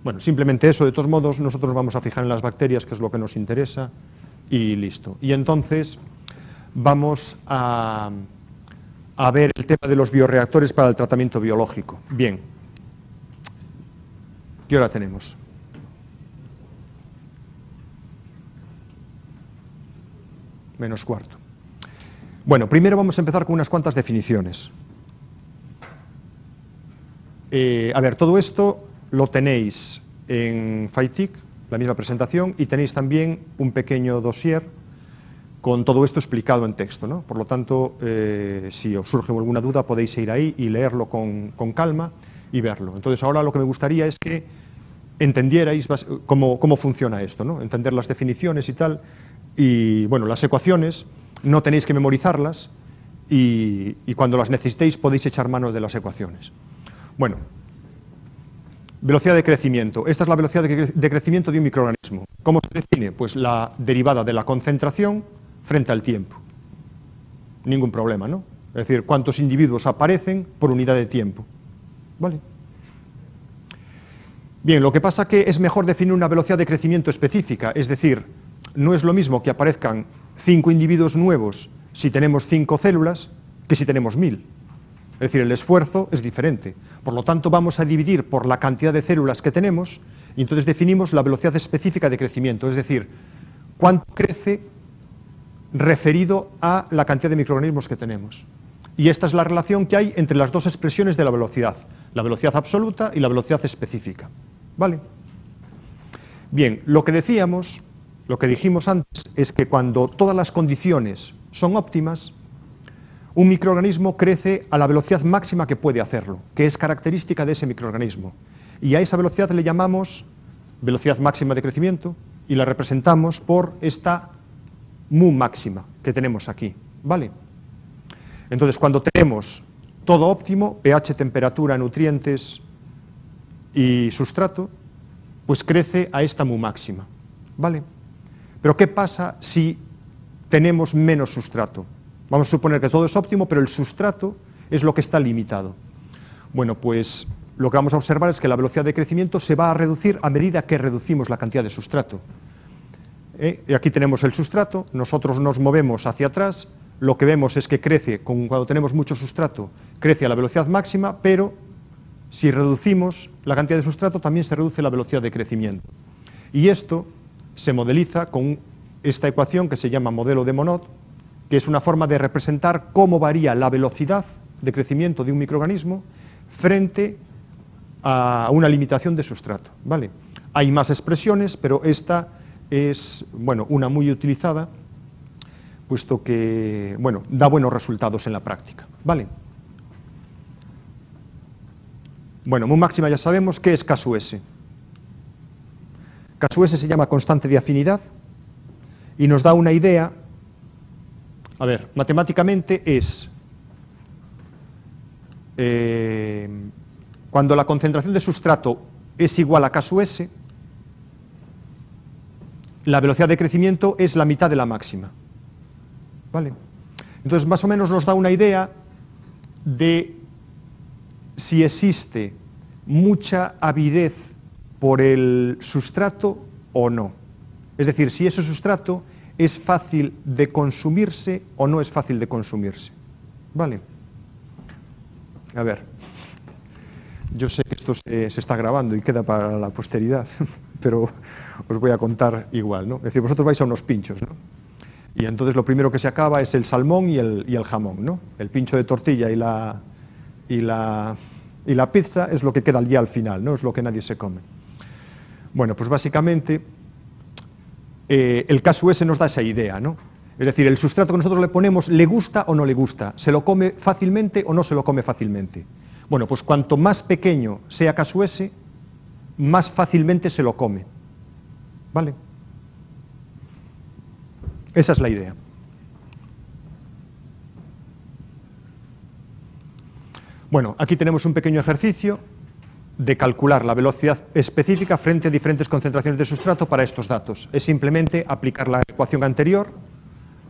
Bueno, simplemente eso. De todos modos, nosotros nos vamos a fijar en las bacterias, que es lo que nos interesa, y listo. Y entonces vamos a ver el tema de los bioreactores para el tratamiento biológico. Bien. ¿Qué hora tenemos? Menos cuarto. Bueno, primero vamos a empezar con unas cuantas definiciones. A ver, todo esto lo tenéis en FITIC, la misma presentación, y tenéis también un pequeño dossier con todo esto explicado en texto, ¿no? Por lo tanto, si os surge alguna duda, podéis ir ahí y leerlo con calma y verlo. Entonces, ahora lo que me gustaría es que entendierais cómo funciona esto, ¿no? Entender las definiciones y tal, y bueno, las ecuaciones no tenéis que memorizarlas, y cuando las necesitéis podéis echar mano de las ecuaciones. Bueno, velocidad de crecimiento. Esta es la velocidad de crecimiento de un microorganismo. ¿Cómo se define? Pues la derivada de la concentración frente al tiempo. Ningún problema, ¿no? Es decir, cuántos individuos aparecen por unidad de tiempo. ¿Vale? Bien, lo que pasa que es mejor definir una velocidad de crecimiento específica, es decir, no es lo mismo que aparezcan 5 individuos nuevos si tenemos 5 células que si tenemos 1000. Es decir, el esfuerzo es diferente. Por lo tanto, vamos a dividir por la cantidad de células que tenemos y entonces definimos la velocidad específica de crecimiento, es decir, cuánto crece referido a la cantidad de microorganismos que tenemos. Y esta es la relación que hay entre las dos expresiones de la velocidad absoluta y la velocidad específica. ¿Vale? Bien, lo que dijimos antes es que cuando todas las condiciones son óptimas, un microorganismo crece a la velocidad máxima que puede hacerlo, que es característica de ese microorganismo. Y a esa velocidad le llamamos velocidad máxima de crecimiento y la representamos por esta mu máxima que tenemos aquí. ¿Vale? Entonces, cuando tenemos todo óptimo, pH, temperatura, nutrientes, y sustrato, pues crece a esta mu máxima, ¿vale? Pero ¿qué pasa si tenemos menos sustrato? Vamos a suponer que todo es óptimo, pero el sustrato es lo que está limitado. Bueno, pues lo que vamos a observar es que la velocidad de crecimiento se va a reducir a medida que reducimos la cantidad de sustrato. Y aquí tenemos el sustrato, nosotros nos movemos hacia atrás, lo que vemos es que crece, cuando tenemos mucho sustrato, crece a la velocidad máxima, pero si reducimos la cantidad de sustrato también se reduce la velocidad de crecimiento. Y esto se modeliza con esta ecuación que se llama modelo de Monod, que es una forma de representar cómo varía la velocidad de crecimiento de un microorganismo frente a una limitación de sustrato, ¿vale? Hay más expresiones, pero esta es, bueno, una muy utilizada, puesto que, bueno, da buenos resultados en la práctica, ¿vale? Bueno, mu máxima ya sabemos qué es K sub S. K sub S se llama constante de afinidad y nos da una idea. A ver, matemáticamente es cuando la concentración de sustrato es igual a K sub S, la velocidad de crecimiento es la mitad de la máxima, ¿vale? Entonces, más o menos nos da una idea de si existe mucha avidez por el sustrato o no. Es decir, si ese sustrato es fácil de consumirse o no es fácil de consumirse, ¿vale? A ver, yo sé que esto se está grabando y queda para la posteridad, pero os voy a contar igual, ¿no? Es decir, vosotros vais a unos pinchos, ¿no? Y entonces lo primero que se acaba es el salmón y el jamón, ¿no? El pincho de tortilla y la pizza es lo que queda ya al final, ¿no? Es lo que nadie se come. Bueno, pues básicamente el K sub S nos da esa idea, ¿no? Es decir, el sustrato que nosotros le ponemos, ¿le gusta o no le gusta? ¿Se lo come fácilmente o no se lo come fácilmente? Bueno, pues cuanto más pequeño sea K sub S, más fácilmente se lo come, ¿vale? Esa es la idea. Bueno, aquí tenemos un pequeño ejercicio de calcular la velocidad específica frente a diferentes concentraciones de sustrato para estos datos. Es simplemente aplicar la ecuación anterior,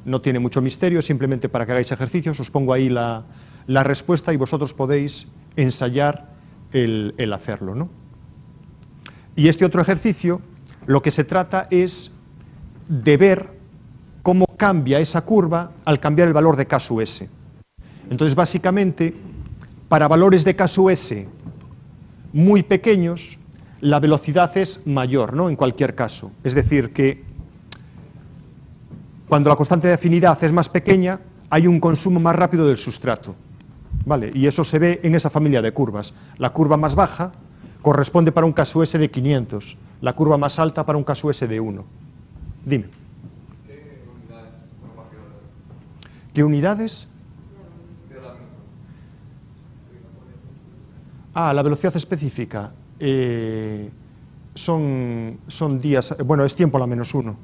no tiene mucho misterio, es simplemente para que hagáis ejercicios. Os pongo ahí la respuesta y vosotros podéis ensayar el hacerlo, ¿no? Y este otro ejercicio, lo que se trata es de ver cómo cambia esa curva al cambiar el valor de K sub S. Entonces, básicamente, para valores de K sub S muy pequeños, la velocidad es mayor, ¿no? En cualquier caso. Es decir, que cuando la constante de afinidad es más pequeña, hay un consumo más rápido del sustrato, ¿vale? Y eso se ve en esa familia de curvas. La curva más baja corresponde para un K sub S de 500, la curva más alta para un K sub S de 1. Dime. ¿Qué unidades? La velocidad específica son días, bueno, es tiempo a la menos 1.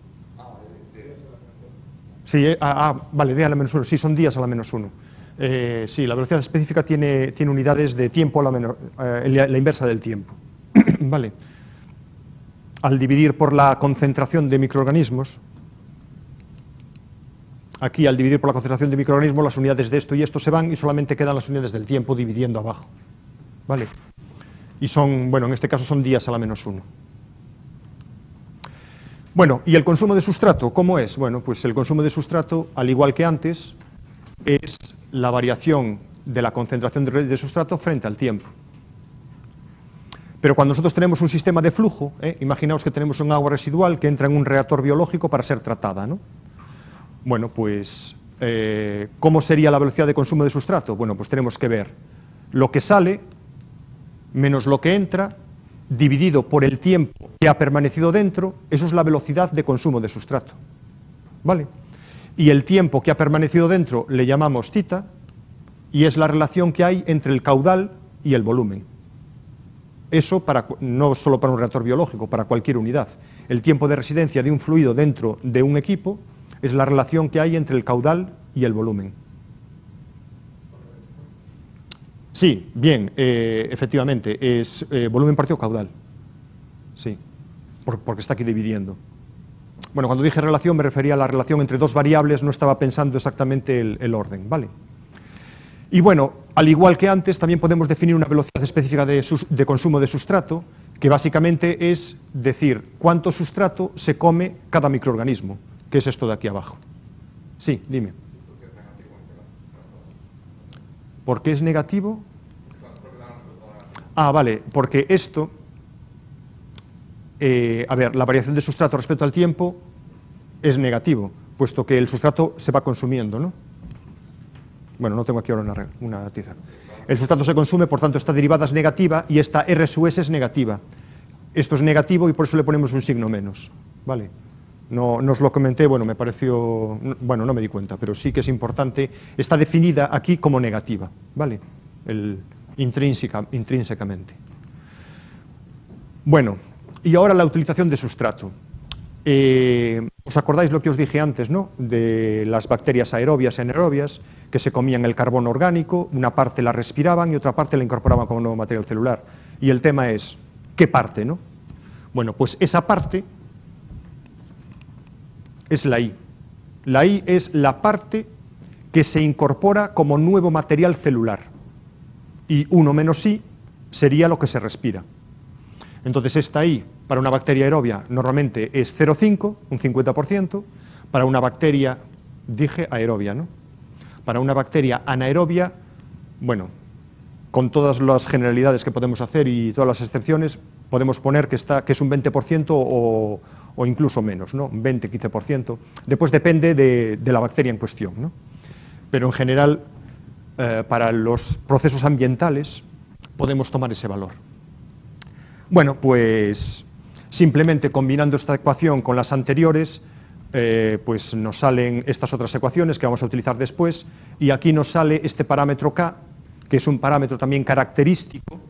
Sí, vale, d a la menos 1, sí, son días a la menos 1. Sí, la velocidad específica tiene unidades de tiempo a la menor, la inversa del tiempo. Vale. Al dividir por la concentración de microorganismos, aquí al dividir por la concentración de microorganismos, las unidades de esto y esto se van y solamente quedan las unidades del tiempo dividiendo abajo. ¿Vale? Y son, bueno, en este caso son días a la menos 1. Bueno, ¿y el consumo de sustrato cómo es? Bueno, pues el consumo de sustrato, al igual que antes, es la variación de la concentración de sustrato frente al tiempo. Pero cuando nosotros tenemos un sistema de flujo, imaginaos que tenemos un agua residual que entra en un reactor biológico para ser tratada, ¿no? Bueno, pues, ¿cómo sería la velocidad de consumo de sustrato? Bueno, pues tenemos que ver lo que sale menos lo que entra, dividido por el tiempo que ha permanecido dentro, eso es la velocidad de consumo de sustrato, ¿vale? Y el tiempo que ha permanecido dentro le llamamos θ, y es la relación que hay entre el caudal y el volumen. Eso no solo para un reactor biológico, para cualquier unidad. El tiempo de residencia de un fluido dentro de un equipo es la relación que hay entre el caudal y el volumen. Sí, bien, efectivamente, es volumen partido caudal. Sí, porque está aquí dividiendo. Bueno, cuando dije relación me refería a la relación entre dos variables, no estaba pensando exactamente el orden, ¿vale? Y bueno, al igual que antes, también podemos definir una velocidad específica de consumo de sustrato, que básicamente es decir cuánto sustrato se come cada microorganismo, que es esto de aquí abajo. Sí, dime. ¿Por qué es negativo? Ah, vale, porque esto, a ver, la variación de sustrato respecto al tiempo es negativo, puesto que el sustrato se va consumiendo, ¿no? Bueno, no tengo aquí ahora una tiza. El sustrato se consume, por tanto esta derivada es negativa y esta R sub S es negativa. Esto es negativo y por eso le ponemos un signo menos, ¿vale? No os lo comenté, bueno, me pareció, bueno, no me di cuenta, pero sí que es importante, está definida aquí como negativa, ¿vale? Intrínsecamente. Bueno, y ahora la utilización de sustrato. ¿Os acordáis lo que os dije antes, no? De las bacterias aerobias y anaerobias, que se comían el carbono orgánico, una parte la respiraban y otra parte la incorporaban como nuevo material celular. Y el tema es, ¿qué parte, no? Bueno, pues esa parte es la I. La I es la parte que se incorpora como nuevo material celular. Y 1 menos I sería lo que se respira. Entonces esta I, para una bacteria aerobia, normalmente es 0,5, un 50%. Para una bacteria, dije aerobia, ¿no? Para una bacteria anaerobia, bueno, con todas las generalidades que podemos hacer y todas las excepciones, podemos poner que es un 20% o incluso menos, ¿no? Un 20, 15%. Después depende de la bacteria en cuestión, ¿no? Pero en general, para los procesos ambientales, podemos tomar ese valor. Bueno, pues simplemente combinando esta ecuación con las anteriores, pues nos salen estas otras ecuaciones que vamos a utilizar después, y aquí nos sale este parámetro K, que es un parámetro también característico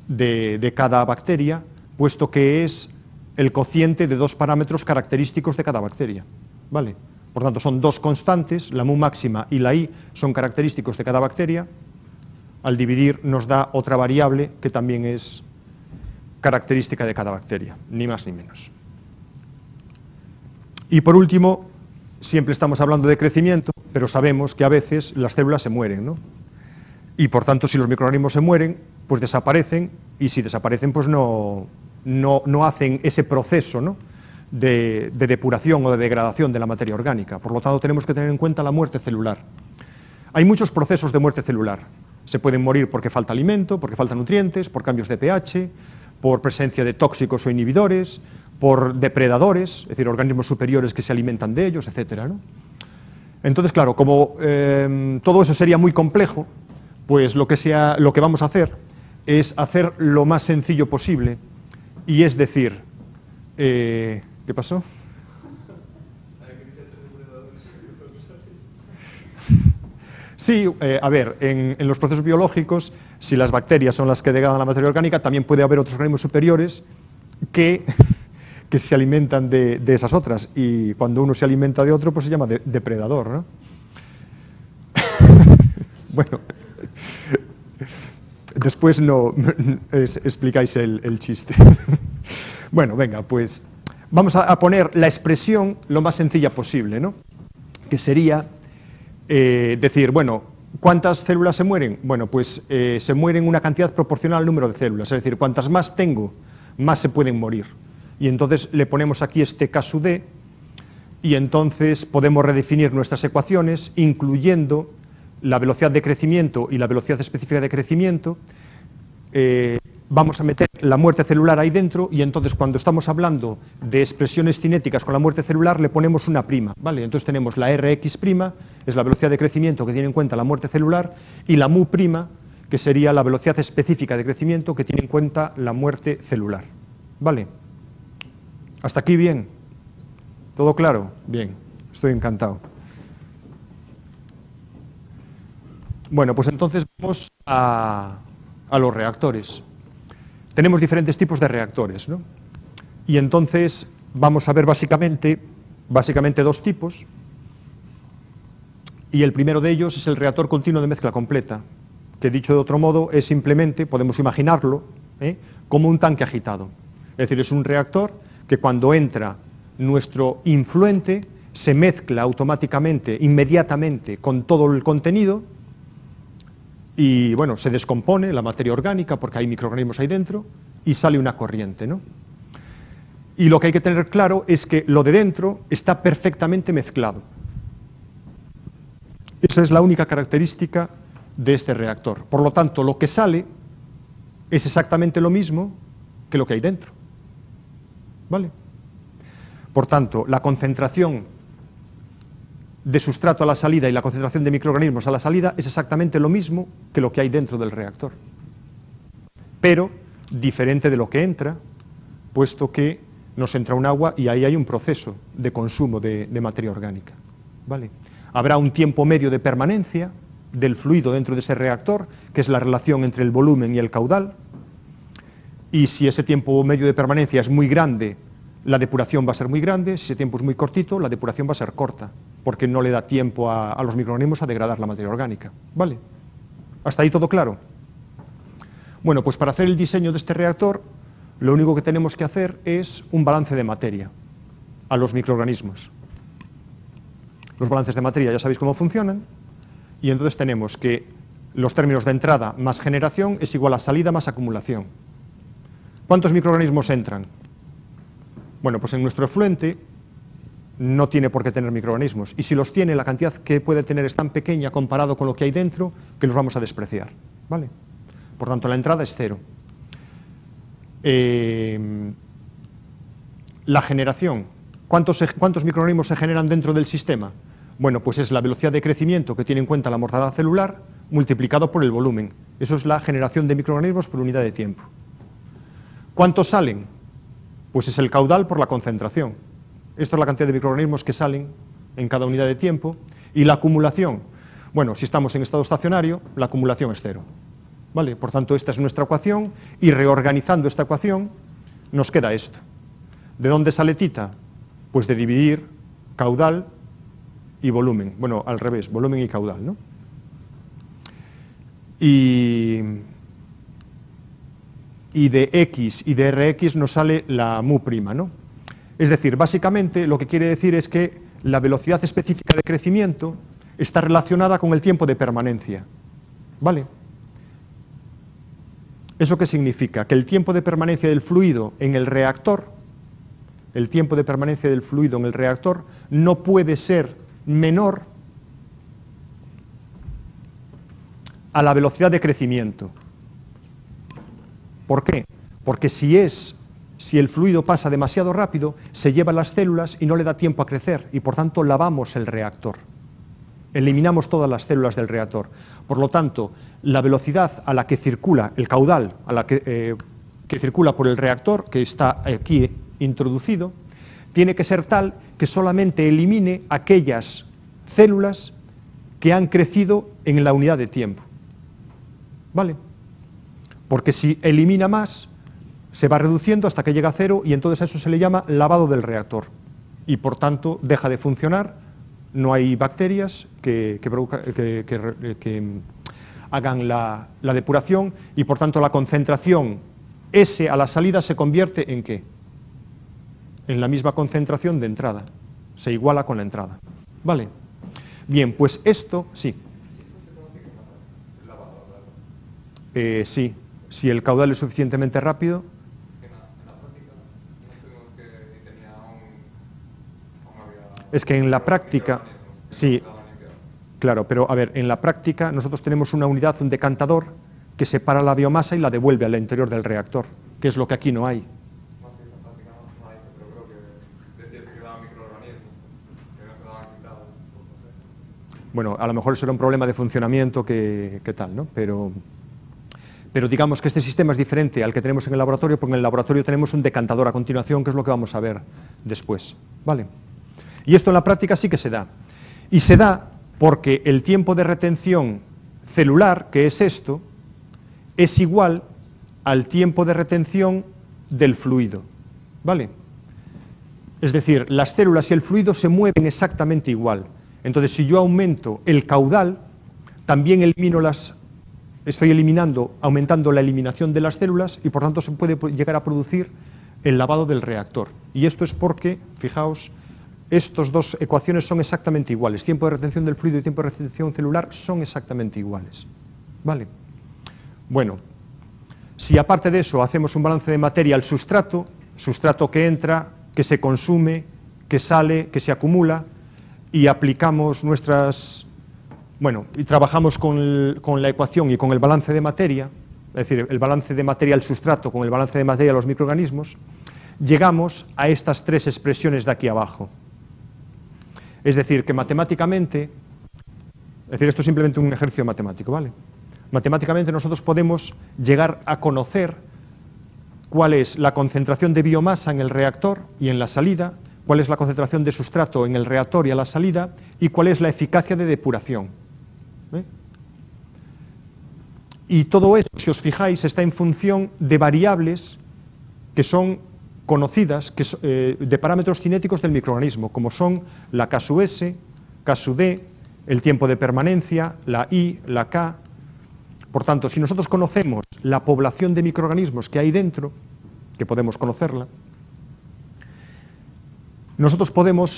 de cada bacteria, puesto que es el cociente de dos parámetros característicos de cada bacteria, ¿vale? Por tanto, son dos constantes, la mu máxima y la I son característicos de cada bacteria. Al dividir nos da otra variable que también es característica de cada bacteria, ni más ni menos. Y por último, siempre estamos hablando de crecimiento, pero sabemos que a veces las células se mueren, ¿no? Y por tanto, si los microorganismos se mueren, pues desaparecen, y si desaparecen, pues no hacen ese proceso, ¿no?, de depuración o de degradación de la materia orgánica. Por lo tanto, tenemos que tener en cuenta la muerte celular. Hay muchos procesos de muerte celular. Se pueden morir porque falta alimento, porque faltan nutrientes, por cambios de pH, por presencia de tóxicos o inhibidores, por depredadores, es decir, organismos superiores que se alimentan de ellos, etcétera, ¿no? Entonces, claro, como todo eso sería muy complejo, pues lo que vamos a hacer es hacer lo más sencillo posible, y es decir, ¿qué pasó? Sí, a ver, en los procesos biológicos, si las bacterias son las que degradan la materia orgánica, también puede haber otros organismos superiores que se alimentan de esas otras, y cuando uno se alimenta de otro, pues se llama depredador, ¿no? Bueno, después explicáis el chiste. Bueno, venga, pues vamos a poner la expresión lo más sencilla posible, ¿no? Que sería decir, bueno, ¿cuántas células se mueren? Bueno, pues se mueren una cantidad proporcional al número de células, es decir, cuantas más tengo, más se pueden morir. Y entonces le ponemos aquí este K sub D, y entonces podemos redefinir nuestras ecuaciones, incluyendo la velocidad de crecimiento y la velocidad específica de crecimiento. Vamos a meter la muerte celular ahí dentro, y entonces cuando estamos hablando de expresiones cinéticas con la muerte celular le ponemos una prima, ¿vale? Entonces tenemos la Rx', es la velocidad de crecimiento que tiene en cuenta la muerte celular, y la mu', que sería la velocidad específica de crecimiento que tiene en cuenta la muerte celular, ¿vale? ¿Hasta aquí bien? ¿Todo claro? Bien, estoy encantado. Bueno, pues entonces vamos a los reactores. Tenemos diferentes tipos de reactores, ¿no? Y entonces vamos a ver básicamente dos tipos, y el primero de ellos es el reactor continuo de mezcla completa. que dicho de otro modo es simplemente, podemos imaginarlo, como un tanque agitado. Es decir, es un reactor que cuando entra nuestro influente se mezcla automáticamente, inmediatamente, con todo el contenido y, bueno, se descompone la materia orgánica porque hay microorganismos ahí dentro y sale una corriente, ¿no? Y lo que hay que tener claro es que lo de dentro está perfectamente mezclado. Esa es la única característica de este reactor. Por lo tanto, lo que sale es exactamente lo mismo que lo que hay dentro. ¿Vale? Por tanto, la concentración de sustrato a la salida y la concentración de microorganismos a la salida es exactamente lo mismo que lo que hay dentro del reactor. Pero diferente de lo que entra, puesto que nos entra un agua y ahí hay un proceso de consumo de materia orgánica. ¿Vale? Habrá un tiempo medio de permanencia del fluido dentro de ese reactor, que es la relación entre el volumen y el caudal, y si ese tiempo medio de permanencia es muy grande, la depuración va a ser muy grande. Si ese tiempo es muy cortito, la depuración va a ser corta, porque no le da tiempo a los microorganismos a degradar la materia orgánica. ¿Vale? ¿Hasta ahí todo claro? Bueno, pues para hacer el diseño de este reactor, lo único que tenemos que hacer es un balance de materia a los microorganismos. Los balances de materia ya sabéis cómo funcionan, y entonces tenemos que los términos de entrada más generación es igual a salida más acumulación. ¿Cuántos microorganismos entran? Bueno, pues en nuestro efluente no tiene por qué tener microorganismos, y si los tiene, la cantidad que puede tener es tan pequeña comparado con lo que hay dentro que los vamos a despreciar. ¿Vale? Por tanto, la entrada es cero. La generación. ¿Cuántos microorganismos se generan dentro del sistema? Bueno, pues es la velocidad de crecimiento que tiene en cuenta la mortandad celular multiplicado por el volumen. Eso es la generación de microorganismos por unidad de tiempo. ¿Cuántos salen? Pues es el caudal por la concentración. Esta es la cantidad de microorganismos que salen en cada unidad de tiempo. Y la acumulación. Bueno, si estamos en estado estacionario, la acumulación es cero. ¿Vale? Por tanto, esta es nuestra ecuación, y reorganizando esta ecuación nos queda esto. ¿De dónde sale tita? Pues de dividir caudal y volumen. Bueno, al revés, volumen y caudal, ¿no? Y de X y de Rx nos sale la mu', ¿no? Es decir, básicamente lo que quiere decir es que la velocidad específica de crecimiento está relacionada con el tiempo de permanencia. ¿Vale? ¿Eso qué significa? Que el tiempo de permanencia del fluido en el reactor, no puede ser menor a la velocidad de crecimiento. ¿Por qué? Porque si el fluido pasa demasiado rápido, se lleva las células y no le da tiempo a crecer, y por tanto lavamos el reactor. Eliminamos todas las células del reactor. Por lo tanto, la velocidad a la que circula, el caudal a la que circula por el reactor, que está aquí introducido, tiene que ser tal que solamente elimine aquellas células que han crecido en la unidad de tiempo. ¿Vale? Porque si elimina más, se va reduciendo hasta que llega a cero, y entonces a eso se le llama lavado del reactor. Y por tanto deja de funcionar, no hay bacterias que hagan la depuración, y por tanto la concentración S a la salida se convierte ¿en qué? En la misma concentración de entrada, se iguala con la entrada. ¿Vale? Bien, pues esto, sí. Sí, si el caudal es suficientemente rápido. Es que en la práctica, sí, claro, pero a ver, en la práctica nosotros tenemos una unidad, un decantador, que separa la biomasa y la devuelve al interior del reactor, que es lo que aquí no hay. Bueno, a lo mejor eso era un problema de funcionamiento que tal, ¿no? Pero digamos que este sistema es diferente al que tenemos en el laboratorio, porque en el laboratorio tenemos un decantador a continuación, que es lo que vamos a ver después. ¿Vale? Y esto en la práctica sí que se da. Y se da porque el tiempo de retención celular, que es esto, es igual al tiempo de retención del fluido. ¿Vale? Es decir, las células y el fluido se mueven exactamente igual. Entonces, si yo aumento el caudal, también elimino las estoy aumentando la eliminación de las células y por tanto se puede llegar a producir el lavado del reactor. Y esto es porque, fijaos, estas dos ecuaciones son exactamente iguales. Tiempo de retención del fluido y tiempo de retención celular son exactamente iguales. ¿Vale? Bueno, si aparte de eso hacemos un balance de materia al sustrato que entra, que se consume, que sale, que se acumula, y aplicamos y trabajamos con la ecuación y con el balance de materia, es decir, el balance de materia al sustrato con el balance de materia a los microorganismos, llegamos a estas tres expresiones de aquí abajo. Es decir, que matemáticamente, esto es simplemente un ejercicio matemático, ¿vale? Matemáticamente nosotros podemos llegar a conocer cuál es la concentración de biomasa en el reactor y en la salida, cuál es la concentración de sustrato en el reactor y a la salida, y cuál es la eficacia de depuración. Y todo eso, si os fijáis, está en función de variables que son conocidas, de parámetros cinéticos del microorganismo, como son la K sub S, K sub D, el tiempo de permanencia, la I, la K. Por tanto, si nosotros conocemos la población de microorganismos que hay dentro, que podemos conocerla, nosotros podemos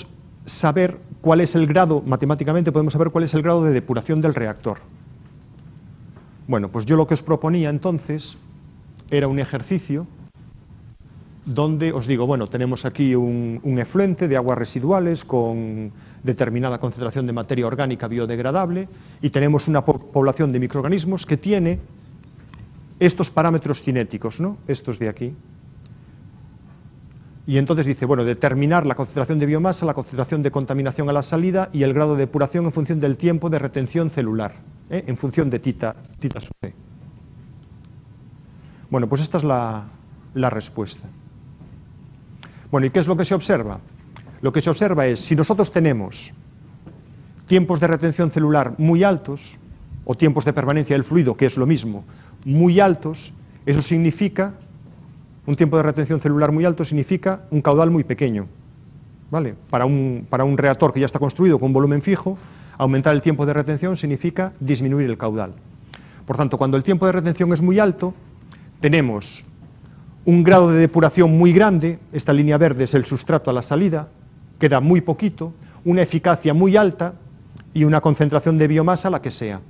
saber cuál es el grado, matemáticamente podemos saber cuál es el grado de depuración del reactor. Bueno, pues yo lo que os proponía entonces era un ejercicio donde os digo, bueno, tenemos aquí un efluente de aguas residuales con determinada concentración de materia orgánica biodegradable y tenemos una población de microorganismos que tiene estos parámetros cinéticos, ¿no? Estos de aquí. Y entonces dice, bueno, determinar la concentración de biomasa, la concentración de contaminación a la salida y el grado de depuración en función del tiempo de retención celular, en función de tita sub C. Bueno, pues esta es la respuesta. Bueno, ¿y qué es lo que se observa? Lo que se observa es, si nosotros tenemos tiempos de retención celular muy altos, o tiempos de permanencia del fluido, que es lo mismo, muy altos, eso significa, un tiempo de retención celular muy alto significa un caudal muy pequeño, ¿vale? Para un reactor que ya está construido con un volumen fijo, aumentar el tiempo de retención significa disminuir el caudal. Por tanto, cuando el tiempo de retención es muy alto, tenemos un grado de depuración muy grande, esta línea verde es el sustrato a la salida, queda muy poquito, una eficacia muy alta y una concentración de biomasa, la que sea.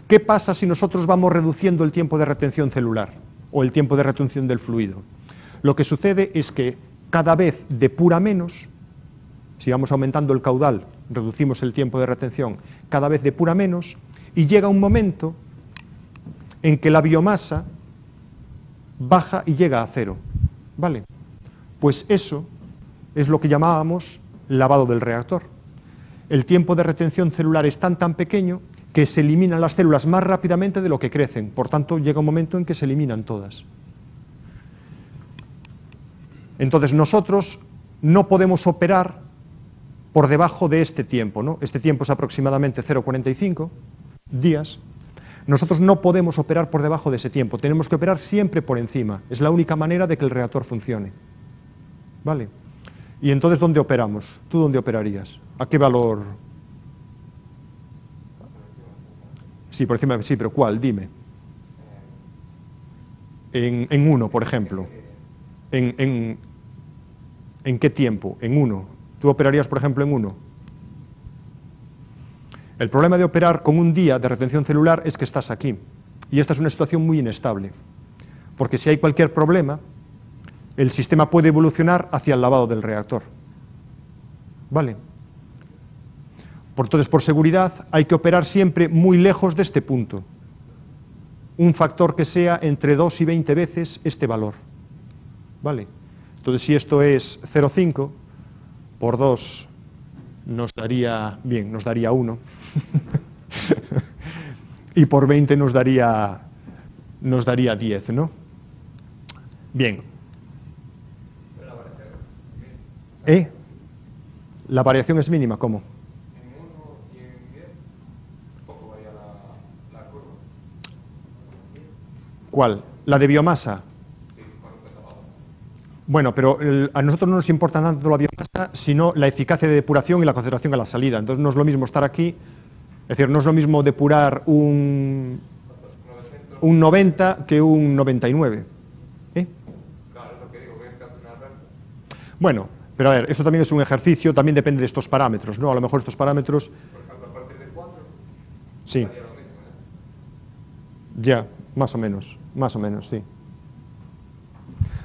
¿Qué pasa si nosotros vamos reduciendo el tiempo de retención celular o el tiempo de retención del fluido? Lo que sucede es que cada vez depura menos, si vamos aumentando el caudal, reducimos el tiempo de retención, cada vez depura menos, y llega un momento en que la biomasa baja y llega a cero, ¿vale? Pues eso es lo que llamábamos lavado del reactor. El tiempo de retención celular es tan pequeño que se eliminan las células más rápidamente de lo que crecen, por tanto llega un momento en que se eliminan todas. Entonces nosotros no podemos operar por debajo de este tiempo, ¿no? Este tiempo es aproximadamente 0,45 días. Nosotros no podemos operar por debajo de ese tiempo, tenemos que operar siempre por encima. Es la única manera de que el reactor funcione. ¿Vale? Y entonces, ¿dónde operamos? ¿Tú dónde operarías? ¿A qué valor? Sí, por encima, sí, pero ¿cuál? Dime. En 1, por ejemplo. ¿En qué tiempo? En 1. ¿Tú operarías, por ejemplo, en 1? El problema de operar con un día de retención celular es que estás aquí. Y esta es una situación muy inestable. Porque si hay cualquier problema, el sistema puede evolucionar hacia el lavado del reactor. ¿Vale? Entonces, por seguridad, hay que operar siempre muy lejos de este punto. Un factor que sea entre 2 y 20 veces este valor. ¿Vale? Entonces, si esto es 0,5 por 2 nos daría, bien, nos daría 1. Y por 20 nos daría 10, ¿no? Bien. La variación es mínima, ¿cómo?
En 1 y en 10, poco varía la curva.
¿Cuál? ¿La de biomasa?
Sí, cuando está tapado.
Bueno, pero a nosotros no nos importa tanto la biomasa, sino la eficacia de depuración y la concentración a la salida. Entonces no es lo mismo estar aquí, es decir, no es lo mismo depurar un... un 90 que un 99.
Claro, es lo que digo, que es que hace una recta.
Bueno, pero a ver, esto también es un ejercicio, también depende de estos parámetros, ¿no? A lo mejor estos parámetros...
Por ejemplo, a partir de 4,
Sí,
haría lo mismo,
ya, más o menos, sí.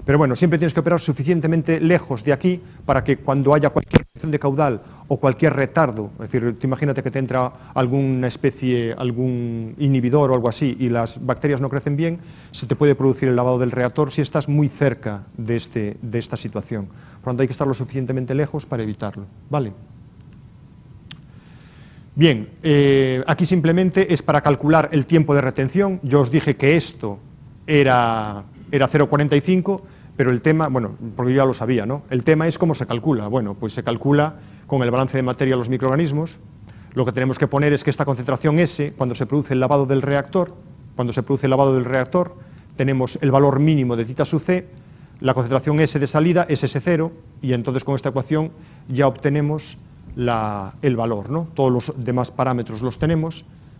Pero bueno, siempre tienes que operar suficientemente lejos de aquí para que cuando haya cualquier reacción de caudal o cualquier retardo, es decir, imagínate que te entra alguna especie, algún inhibidor o algo así y las bacterias no crecen bien, se te puede producir el lavado del reactor si estás muy cerca de esta situación. Por lo tanto, hay que estar lo suficientemente lejos para evitarlo, ¿vale? Bien, aquí simplemente es para calcular el tiempo de retención. Yo os dije que esto era 0,45, pero el tema, bueno, porque yo ya lo sabía, ¿no? El tema es cómo se calcula. Bueno, pues se calcula con el balance de materia de los microorganismos. Lo que tenemos que poner es que esta concentración S, cuando se produce el lavado del reactor, tenemos el valor mínimo de θ sub c, la concentración S de salida es S0, y entonces con esta ecuación ya obtenemos el valor, ¿no? Todos los demás parámetros los tenemos,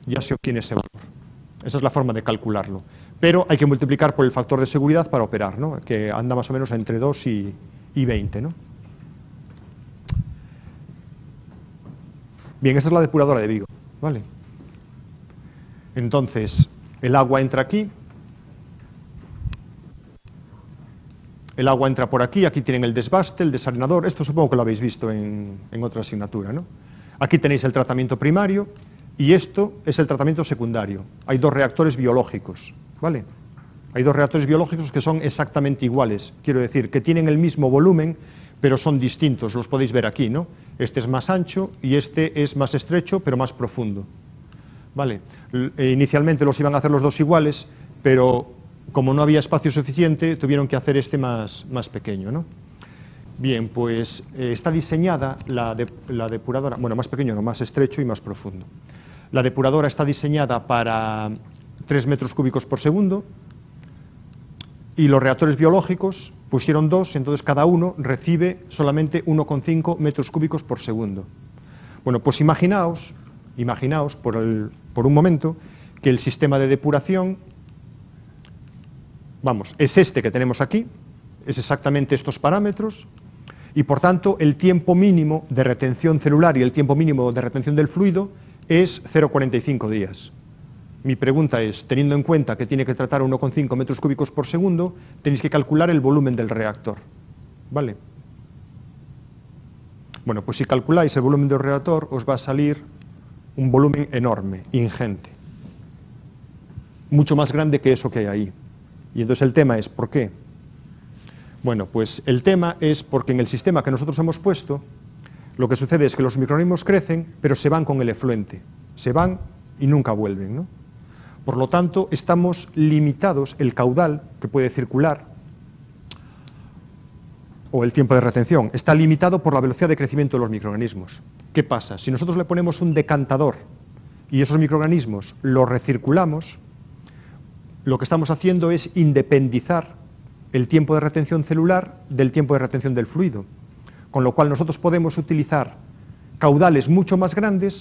ya se obtiene ese valor. Esa es la forma de calcularlo. Pero hay que multiplicar por el factor de seguridad para operar, ¿no? Que anda más o menos entre 2 y 20, ¿no? Bien, esa es la depuradora de Vigo, ¿vale? Entonces, el agua entra aquí, el agua entra por aquí, aquí tienen el desbaste, el desarenador, esto supongo que lo habéis visto en otra asignatura, ¿no? Aquí tenéis el tratamiento primario y esto es el tratamiento secundario. Hay dos reactores biológicos, ¿vale? Hay dos reactores biológicos que son exactamente iguales, quiero decir, que tienen el mismo volumen, pero son distintos, los podéis ver aquí, ¿no? Este es más ancho y este es más estrecho, pero más profundo, ¿vale? Inicialmente los iban a hacer los dos iguales, pero como no había espacio suficiente, tuvieron que hacer este más pequeño, ¿no? Bien, pues está diseñada la depuradora, bueno, más pequeño, no, más estrecho y más profundo. La depuradora está diseñada para 3 metros cúbicos por segundo y los reactores biológicos pusieron 2, entonces cada uno recibe solamente 1,5 metros cúbicos por segundo. Bueno, pues imaginaos por un momento que el sistema de depuración, vamos, es este que tenemos aquí, es exactamente estos parámetros, y por tanto el tiempo mínimo de retención celular y el tiempo mínimo de retención del fluido es 0,45 días. Mi pregunta es, teniendo en cuenta que tiene que tratar 1,5 metros cúbicos por segundo, tenéis que calcular el volumen del reactor, ¿vale? Bueno, pues si calculáis el volumen del reactor, os va a salir un volumen enorme, ingente, mucho más grande que eso que hay ahí. Y entonces el tema es, ¿por qué? Bueno, pues el tema es porque en el sistema que nosotros hemos puesto, lo que sucede es que los microorganismos crecen, pero se van con el efluente, se van y nunca vuelven, ¿no? Por lo tanto, estamos limitados, el caudal que puede circular, o el tiempo de retención, está limitado por la velocidad de crecimiento de los microorganismos. ¿Qué pasa? Si nosotros le ponemos un decantador y esos microorganismos los recirculamos, lo que estamos haciendo es independizar el tiempo de retención celular del tiempo de retención del fluido, con lo cual nosotros podemos utilizar caudales mucho más grandes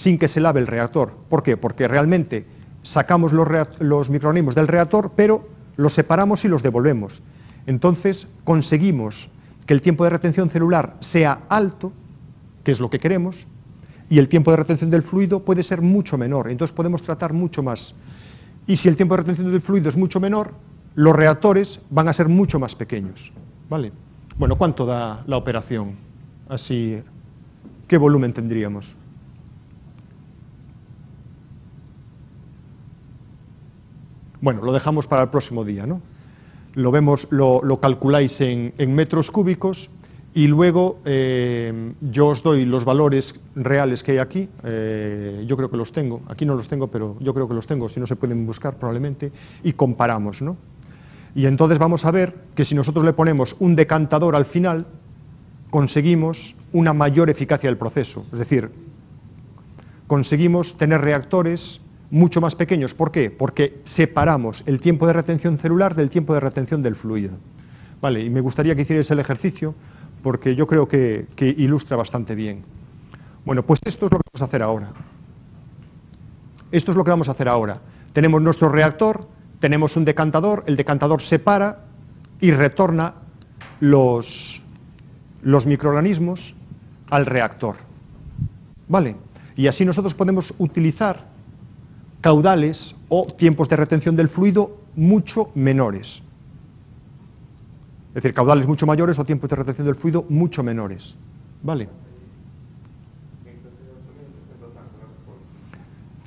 sin que se lave el reactor. ¿Por qué? Porque realmente sacamos los microorganismos del reactor, pero los separamos y los devolvemos. Entonces conseguimos que el tiempo de retención celular sea alto, que es lo que queremos, y el tiempo de retención del fluido puede ser mucho menor, entonces podemos tratar mucho más. Y si el tiempo de retención del fluido es mucho menor, los reactores van a ser mucho más pequeños, ¿vale? Bueno, ¿cuánto da la operación? Así, ¿qué volumen tendríamos? Bueno, lo dejamos para el próximo día, ¿no? Lo vemos, lo calculáis en metros cúbicos y luego yo os doy los valores reales que hay aquí, yo creo que los tengo, aquí no los tengo, pero yo creo que los tengo, si no se pueden buscar probablemente, y comparamos, ¿no? Y entonces vamos a ver que si nosotros le ponemos un decantador al final, conseguimos una mayor eficacia del proceso, es decir, conseguimos tener reactores mucho más pequeños. ¿Por qué? Porque separamos el tiempo de retención celular del tiempo de retención del fluido. Vale, y me gustaría que hicierais el ejercicio porque yo creo que ilustra bastante bien. Bueno, pues esto es lo que vamos a hacer ahora. Esto es lo que vamos a hacer ahora. Tenemos nuestro reactor tenemos un decantador, el decantador separa y retorna los microorganismos al reactor. ¿Vale? Y así nosotros podemos utilizar caudales o tiempos de retención del fluido mucho menores. Es decir, caudales mucho mayores o tiempos de retención del fluido mucho menores. ¿Vale?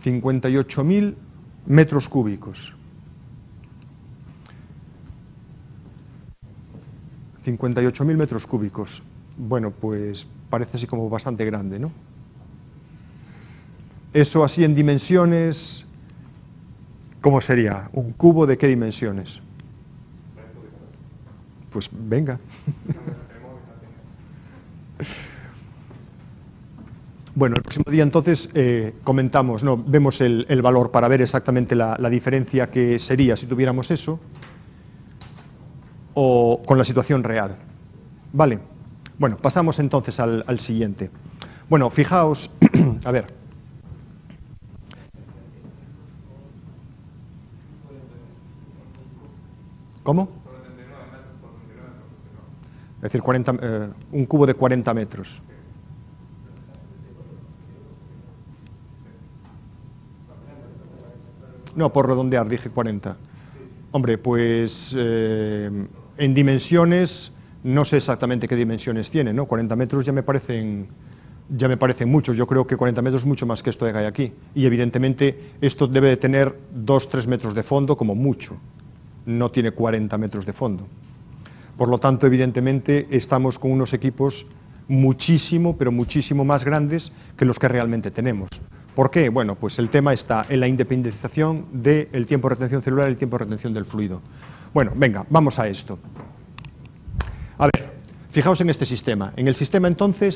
58.000 metros cúbicos. 58.000 metros cúbicos. Bueno, pues parece así como bastante grande, ¿no? Eso así en dimensiones, ¿cómo sería? ¿Un cubo de qué dimensiones? Pues venga. Bueno, el próximo día entonces comentamos, no, vemos el valor para ver exactamente la diferencia que sería si tuviéramos eso o con la situación real. Vale. Bueno, pasamos entonces al siguiente. Bueno, fijaos, a ver. ¿Cómo? Es decir, un cubo de 40 metros. No, por redondear, dije 40. Hombre, pues en dimensiones, no sé exactamente qué dimensiones tiene, ¿no? 40 metros ya me parecen muchos. Yo creo que 40 metros es mucho más que esto que hay aquí. Y evidentemente esto debe de tener 2-3 metros de fondo como mucho. No tiene 40 metros de fondo. Por lo tanto, evidentemente, estamos con unos equipos muchísimo, pero muchísimo más grandes que los que realmente tenemos. ¿Por qué? Bueno, pues el tema está en la independización del tiempo de retención celular y el tiempo de retención del fluido. Bueno, venga, vamos a esto. A ver, fijaos en este sistema. En el sistema, entonces,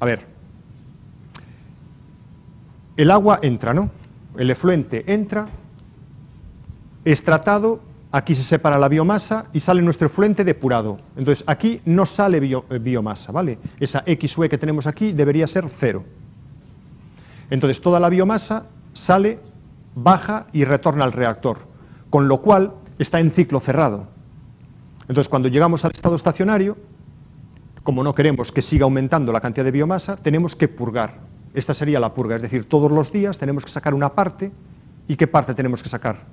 a ver, el agua entra, ¿no? El efluente entra, es tratado, aquí se separa la biomasa y sale nuestro efluente depurado. Entonces, aquí no sale biomasa, ¿vale? Esa XUE que tenemos aquí debería ser 0. Entonces, toda la biomasa sale, baja y retorna al reactor, con lo cual está en ciclo cerrado. Entonces, cuando llegamos al estado estacionario, como no queremos que siga aumentando la cantidad de biomasa, tenemos que purgar. Esta sería la purga, es decir, todos los días tenemos que sacar una parte. ¿Y qué parte tenemos que sacar?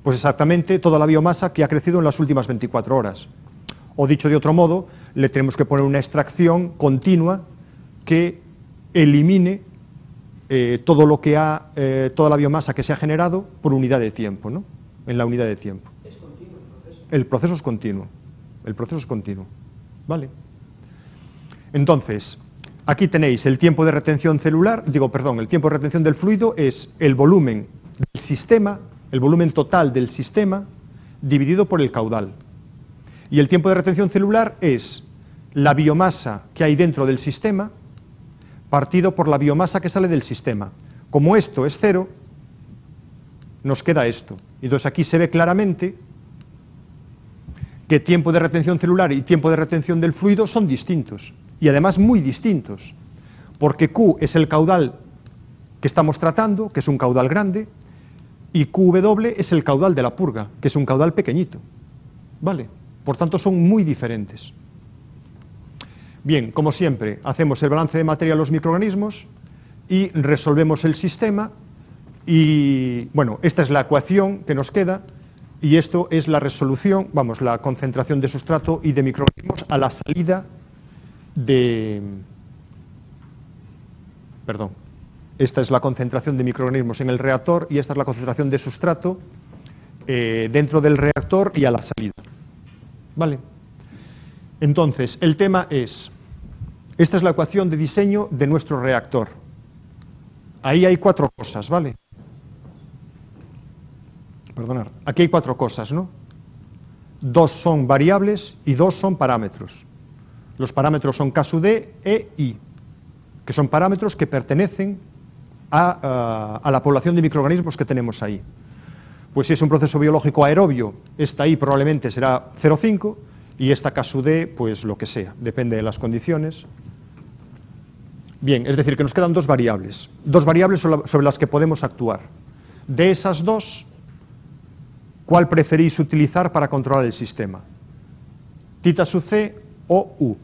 Pues exactamente toda la biomasa que ha crecido en las últimas 24 horas. O dicho de otro modo, le tenemos que poner una extracción continua que elimine todo lo que toda la biomasa que se ha generado por unidad de tiempo, ¿no? En la unidad de tiempo.
¿Es continuo el proceso?
El proceso es continuo. El proceso es continuo. ¿Vale? Entonces, aquí tenéis el tiempo de retención celular, el tiempo de retención del fluido es el volumen del sistema, el volumen total del sistema dividido por el caudal. Y el tiempo de retención celular es la biomasa que hay dentro del sistema partido por la biomasa que sale del sistema. Como esto es 0, nos queda esto. Entonces aquí se ve claramente que tiempo de retención celular y tiempo de retención del fluido son distintos, y además muy distintos, porque Q es el caudal que estamos tratando, que es un caudal grande, y QW es el caudal de la purga, que es un caudal pequeñito. ¿Vale? Por tanto, son muy diferentes. Bien, como siempre, hacemos el balance de materia a los microorganismos y resolvemos el sistema y, bueno, esta es la ecuación que nos queda y esto es la resolución, la concentración de sustrato y de microorganismos a la salida de... Perdón. Esta es la concentración de microorganismos en el reactor y esta es la concentración de sustrato dentro del reactor y a la salida. ¿Vale? Entonces, el tema es, esta es la ecuación de diseño de nuestro reactor. Ahí hay 4 cosas, ¿vale? Perdonad, aquí hay 4 cosas, ¿no? 2 son variables y 2 son parámetros. Los parámetros son K sub D, E, I, que son parámetros que pertenecen a la población de microorganismos que tenemos ahí. Pues si es un proceso biológico aerobio, esta I probablemente será 0,5 y esta K sub D, pues lo que sea, depende de las condiciones. Bien, es decir, que nos quedan 2 variables sobre las que podemos actuar. De esas dos, ¿cuál preferís utilizar para controlar el sistema? ¿Tita sub c o U?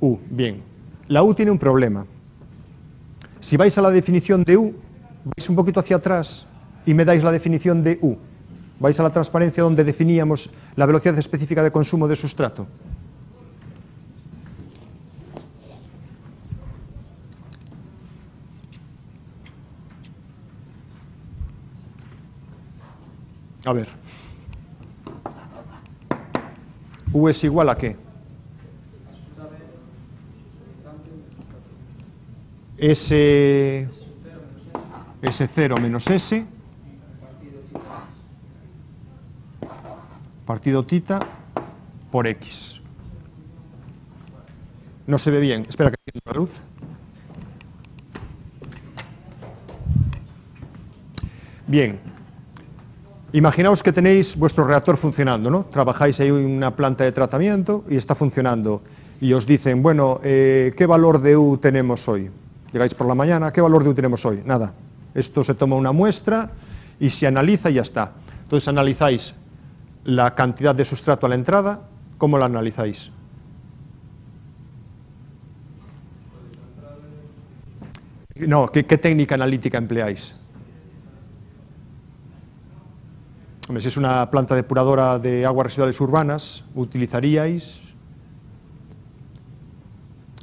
U, bien. La U tiene un problema. Si vais a la definición de U, vais un poquito hacia atrás y me dais la definición de U. Vais a la transparencia donde definíamos la velocidad específica de consumo de sustrato. A ver. U es igual a qué? S0 menos S partido tita por X. No se ve bien. Espera que tenga la luz. Bien. Imaginaos que tenéis vuestro reactor funcionando, ¿no? Trabajáis ahí en una planta de tratamiento y está funcionando. Y os dicen, bueno, ¿qué valor de U tenemos hoy? Llegáis por la mañana, ¿qué valor de U tenemos hoy? Nada. Esto se toma una muestra y se analiza y ya está. Entonces analizáis la cantidad de sustrato a la entrada. ¿Cómo la analizáis? No, ¿qué técnica analítica empleáis? Hombre, si es una planta depuradora de aguas residuales urbanas, utilizaríais...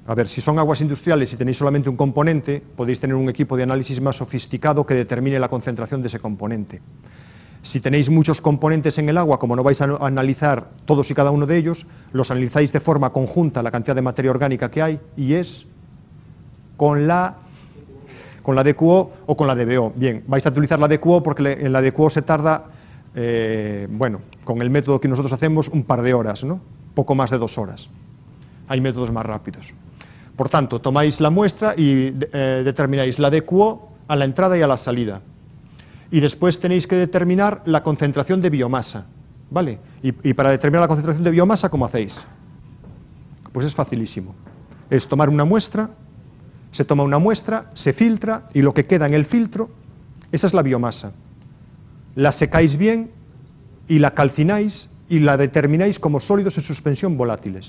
A ver, si son aguas industriales y tenéis solamente un componente, podéis tener un equipo de análisis más sofisticado que determine la concentración de ese componente. Si tenéis muchos componentes en el agua, como no vais a analizar todos y cada uno de ellos, los analizáis de forma conjunta la cantidad de materia orgánica que hay, y es con la DQO o con la DBO. Bien, vais a utilizar la DQO porque en la DQO se tarda, bueno, con el método que nosotros hacemos, un par de horas, ¿no? Poco más de 2 horas. Hay métodos más rápidos. Por tanto, tomáis la muestra y determináis la DQO a la entrada y a la salida. Y después tenéis que determinar la concentración de biomasa, ¿vale? Y para determinar la concentración de biomasa, ¿cómo hacéis? Pues es facilísimo. Es tomar una muestra, se toma una muestra, se filtra, y lo que queda en el filtro, esa es la biomasa. La secáis bien y la calcináis y la determináis como sólidos en suspensión volátiles.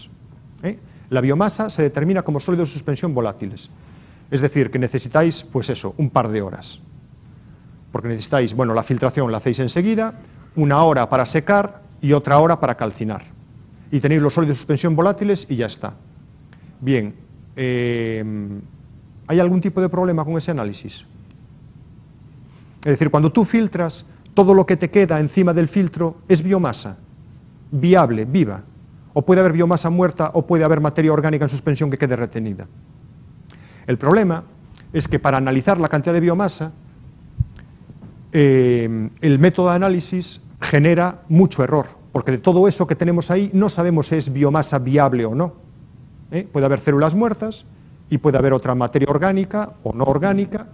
La biomasa se determina como sólidos en suspensión volátiles. Es decir, que necesitáis, pues eso, un par de horas. Porque necesitáis, bueno, la filtración la hacéis enseguida, 1 hora para secar y otra hora para calcinar. Y tenéis los sólidos de suspensión volátiles y ya está. Bien, ¿hay algún tipo de problema con ese análisis? Es decir, cuando tú filtras, todo lo que te queda encima del filtro es biomasa, viable, viva. O puede haber biomasa muerta o puede haber materia orgánica en suspensión que quede retenida. El problema es que para analizar la cantidad de biomasa, el método de análisis genera mucho error, porque de todo eso que tenemos ahí no sabemos si es biomasa viable o no. Puede haber células muertas y puede haber otra materia orgánica o no orgánica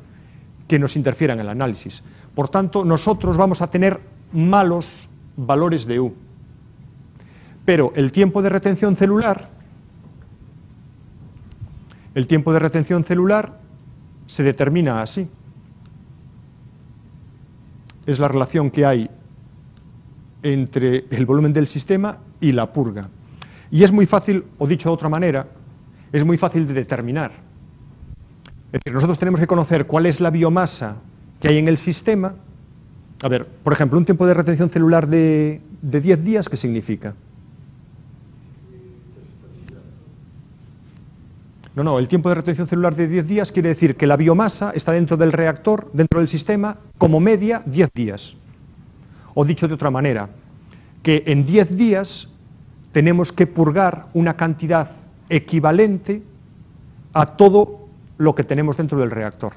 que nos interfiera en el análisis. Por tanto, nosotros vamos a tener malos valores de U. Pero el tiempo de retención celular se determina así. Es la relación que hay entre el volumen del sistema y la purga. Y es muy fácil, o dicho de otra manera, es muy fácil de determinar. Es decir, nosotros tenemos que conocer cuál es la biomasa que hay en el sistema. A ver, por ejemplo, un tiempo de retención celular de 10 días, ¿qué significa? No, el tiempo de retención celular de 10 días quiere decir que la biomasa está dentro del reactor, dentro del sistema, como media 10 días. O dicho de otra manera, que en 10 días tenemos que purgar una cantidad equivalente a todo lo que tenemos dentro del reactor.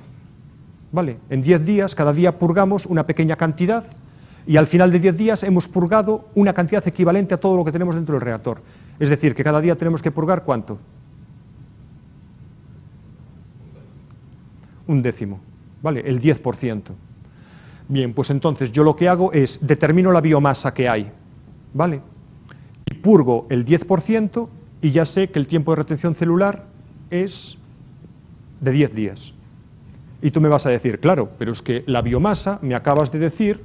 ¿Vale? En 10 días, cada día purgamos una pequeña cantidad y al final de 10 días hemos purgado una cantidad equivalente a todo lo que tenemos dentro del reactor. Es decir, que cada día tenemos que purgar ¿cuánto? 1/10, ¿vale? El 10%. Bien, pues entonces yo lo que hago es determino la biomasa que hay, ¿vale? Y purgo el 10% y ya sé que el tiempo de retención celular es de 10 días. Y tú me vas a decir, claro, pero es que la biomasa me acabas de decir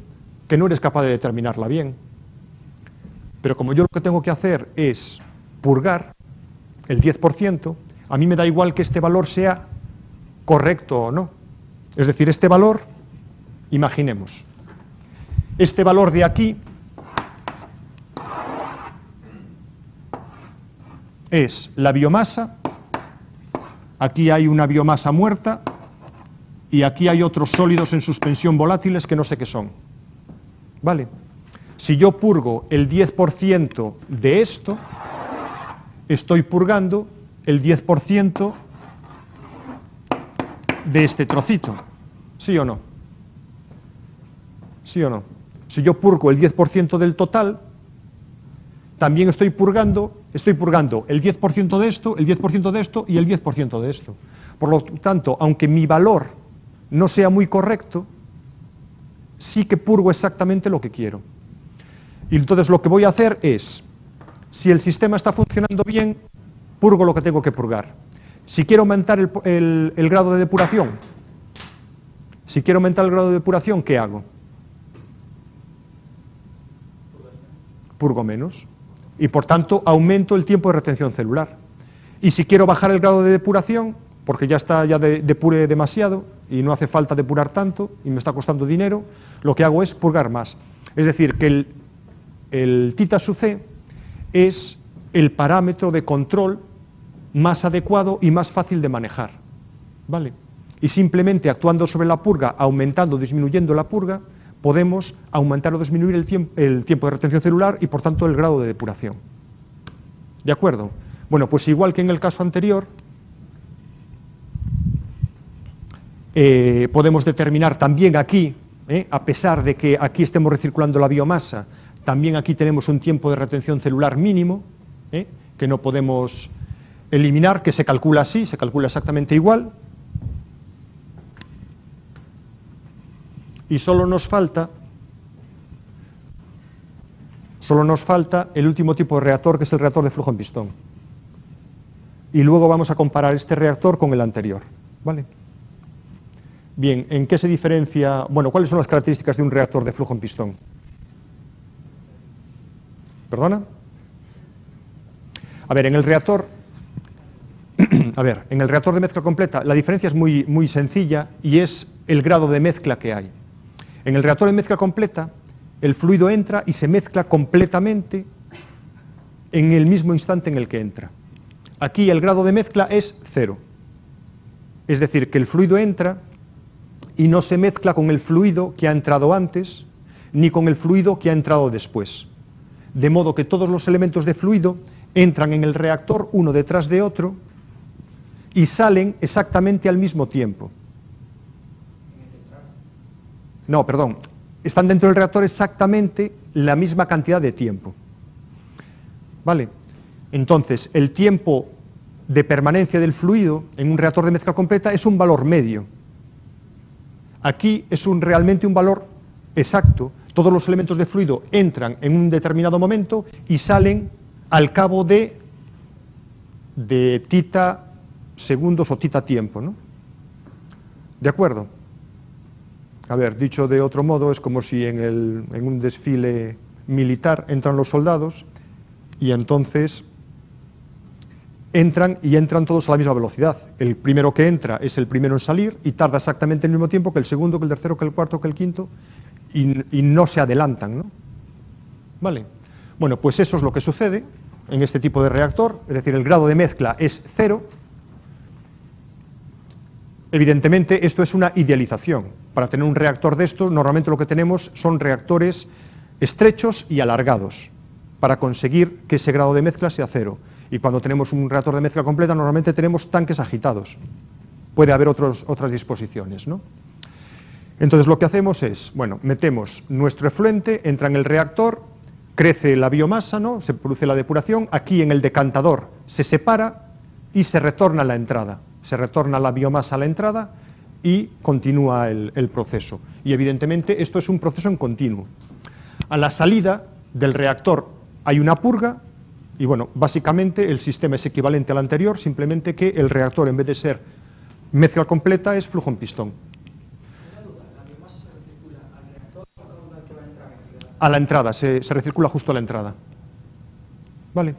que no eres capaz de determinarla bien. Pero como yo lo que tengo que hacer es purgar el 10%, a mí me da igual que este valor sea correcto o no. Es decir, este valor, imaginemos, este valor de aquí es la biomasa, aquí hay una biomasa muerta y aquí hay otros sólidos en suspensión volátiles que no sé qué son. ¿Vale? Si yo purgo el 10% de esto, estoy purgando el 10% de este trocito. ¿Sí o no? ¿Sí o no? Si yo purgo el 10% del total, también estoy purgando el 10% de esto, el 10% de esto y el 10% de esto. Por lo tanto, aunque mi valor no sea muy correcto, sí que purgo exactamente lo que quiero. Y entonces lo que voy a hacer es, si el sistema está funcionando bien, purgo lo que tengo que purgar. Si quiero aumentar el grado de depuración, ¿qué hago? Purgo menos. Y por tanto aumento el tiempo de retención celular. Y si quiero bajar el grado de depuración, porque ya depuré demasiado y no hace falta depurar tanto y me está costando dinero, lo que hago es purgar más. Es decir, que el tita sub c es el parámetro de control más adecuado y más fácil de manejar, ¿vale? Y simplemente actuando sobre la purga, aumentando o disminuyendo la purga, podemos aumentar o disminuir el tiempo de retención celular y por tanto el grado de depuración. ¿De acuerdo? Bueno, pues igual que en el caso anterior, podemos determinar también aquí, a pesar de que aquí estemos recirculando la biomasa, también aquí tenemos un tiempo de retención celular mínimo, que no podemos eliminar, que se calcula así, se calcula exactamente igual. Y solo nos falta el último tipo de reactor, que es el reactor de flujo en pistón. Y luego vamos a comparar este reactor con el anterior, ¿vale? Bien, ¿en qué se diferencia? Bueno, ¿cuáles son las características de un reactor de flujo en pistón? ¿Perdona? A ver, en el reactor de mezcla completa la diferencia es muy sencilla y es el grado de mezcla que hay. En el reactor de mezcla completa, el fluido entra y se mezcla completamente en el mismo instante en el que entra. Aquí el grado de mezcla es 0. Es decir, que el fluido entra y no se mezcla con el fluido que ha entrado antes, ni con el fluido que ha entrado después. De modo que todos los elementos de fluido entran en el reactor uno detrás de otro y salen exactamente al mismo tiempo. No, perdón, están dentro del reactor exactamente la misma cantidad de tiempo. ¿Vale? Entonces, el tiempo de permanencia del fluido en un reactor de mezcla completa es un valor medio. Aquí es realmente un valor exacto. Todos los elementos de fluido entran en un determinado momento y salen al cabo de tita segundos o tita tiempo, ¿no? ¿De acuerdo? A ver, dicho de otro modo, es como si en un desfile militar entran los soldados y entonces entran todos a la misma velocidad. El primero que entra es el primero en salir y tarda exactamente el mismo tiempo que el segundo, que el tercero, que el cuarto, que el quinto y no se adelantan, ¿no? ¿Vale? Bueno, pues eso es lo que sucede en este tipo de reactor, es decir, el grado de mezcla es 0. Evidentemente esto es una idealización. Para tener un reactor de estos, normalmente lo que tenemos son reactores estrechos y alargados, para conseguir que ese grado de mezcla sea 0. Y cuando tenemos un reactor de mezcla completa, normalmente tenemos tanques agitados. Puede haber otras disposiciones, ¿no? Entonces lo que hacemos es, bueno, metemos nuestro efluente, entra en el reactor, crece la biomasa, ¿no? Se produce la depuración, aquí en el decantador se separa y se retorna a la entrada. Se retorna la biomasa a la entrada y continúa el proceso. Y evidentemente esto es un proceso en continuo. A la salida del reactor hay una purga y bueno, básicamente el sistema es equivalente al anterior, simplemente que el reactor en vez de ser mezcla completa es flujo en pistón. a la entrada, se recircula justo a la entrada. ¿Vale?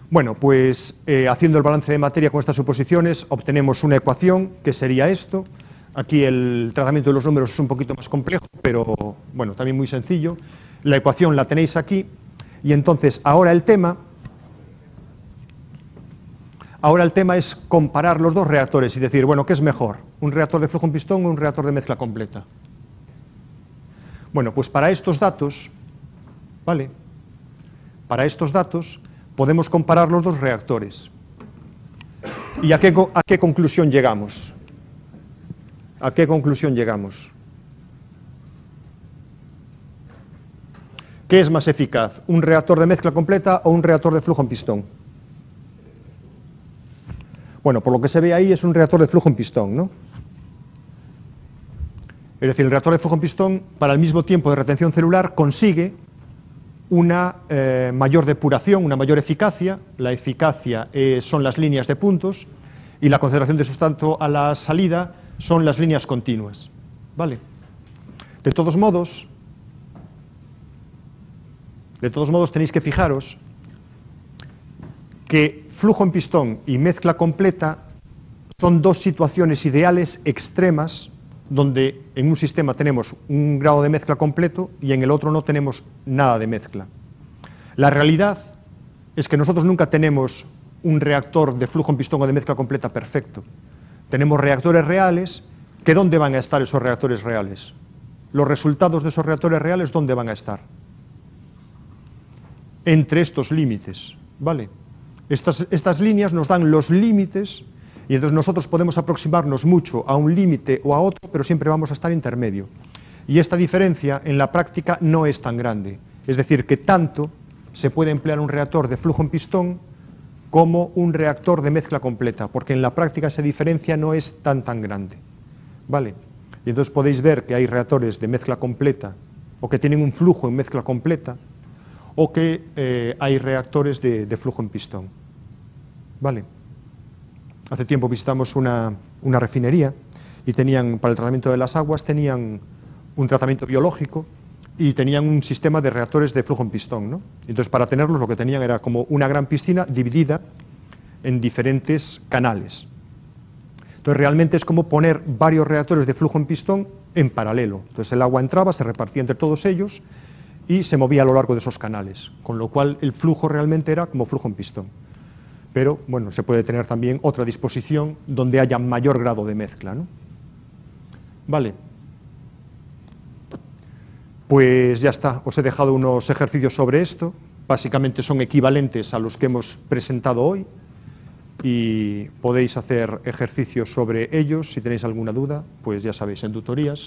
Bueno, pues haciendo el balance de materia con estas suposiciones, obtenemos una ecuación que sería esto. Aquí el tratamiento de los números es un poquito más complejo, pero bueno, también muy sencillo. La ecuación la tenéis aquí, y entonces ahora el tema es comparar los dos reactores y decir, bueno, ¿qué es mejor? ¿Un reactor de flujo en pistón o un reactor de mezcla completa? Bueno, pues para estos datos, ¿vale? Para estos datos podemos comparar los dos reactores. ¿Y a qué conclusión llegamos? ¿A qué conclusión llegamos? ¿Qué es más eficaz? ¿Un reactor de mezcla completa o un reactor de flujo en pistón? Bueno, por lo que se ve ahí es un reactor de flujo en pistón, ¿no? Es decir, el reactor de flujo en pistón, para el mismo tiempo de retención celular, consigue una mayor depuración, una mayor eficacia. La eficacia son las líneas de puntos y la concentración de sustrato a la salida son las líneas continuas. ¿Vale? De todos modos tenéis que fijaros que flujo en pistón y mezcla completa son dos situaciones ideales extremas donde en un sistema tenemos un grado de mezcla completo y en el otro no tenemos nada de mezcla. La realidad es que nosotros nunca tenemos un reactor de flujo en pistón o de mezcla completa perfecto. Tenemos reactores reales, que ¿dónde van a estar esos reactores reales? Los resultados de esos reactores reales, ¿dónde van a estar? Entre estos límites, ¿vale? Estas líneas nos dan los límites y entonces nosotros podemos aproximarnos mucho a un límite o a otro, pero siempre vamos a estar intermedio. Y esta diferencia en la práctica no es tan grande. Es decir, que tanto se puede emplear un reactor de flujo en pistón como un reactor de mezcla completa, porque en la práctica esa diferencia no es tan grande. ¿Vale? Y entonces podéis ver que hay reactores de mezcla completa o que tienen un flujo en mezcla completa o que hay reactores de flujo en pistón. ¿Vale? Hace tiempo visitamos una refinería y tenían, para el tratamiento de las aguas, tenían un tratamiento biológico y tenían un sistema de reactores de flujo en pistón, ¿no? Entonces, para tenerlos, lo que tenían era como una gran piscina dividida en diferentes canales. Entonces, realmente es como poner varios reactores de flujo en pistón en paralelo. Entonces, el agua entraba, se repartía entre todos ellos y se movía a lo largo de esos canales, con lo cual el flujo realmente era como flujo en pistón. Pero, bueno, se puede tener también otra disposición donde haya mayor grado de mezcla, ¿no? Vale. Pues ya está, os he dejado unos ejercicios sobre esto, básicamente son equivalentes a los que hemos presentado hoy y podéis hacer ejercicios sobre ellos, si tenéis alguna duda, pues ya sabéis, en tutorías.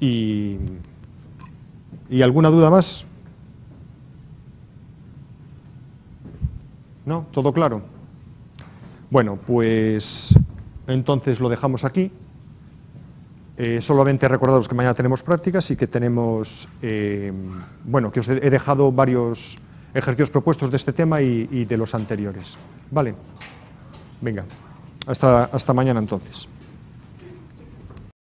¿Y alguna duda más? ¿No? ¿Todo claro? Bueno, pues entonces lo dejamos aquí. Solamente recordaros que mañana tenemos prácticas y que tenemos, bueno, que os he dejado varios ejercicios propuestos de este tema y de los anteriores. Vale. Venga, hasta mañana entonces.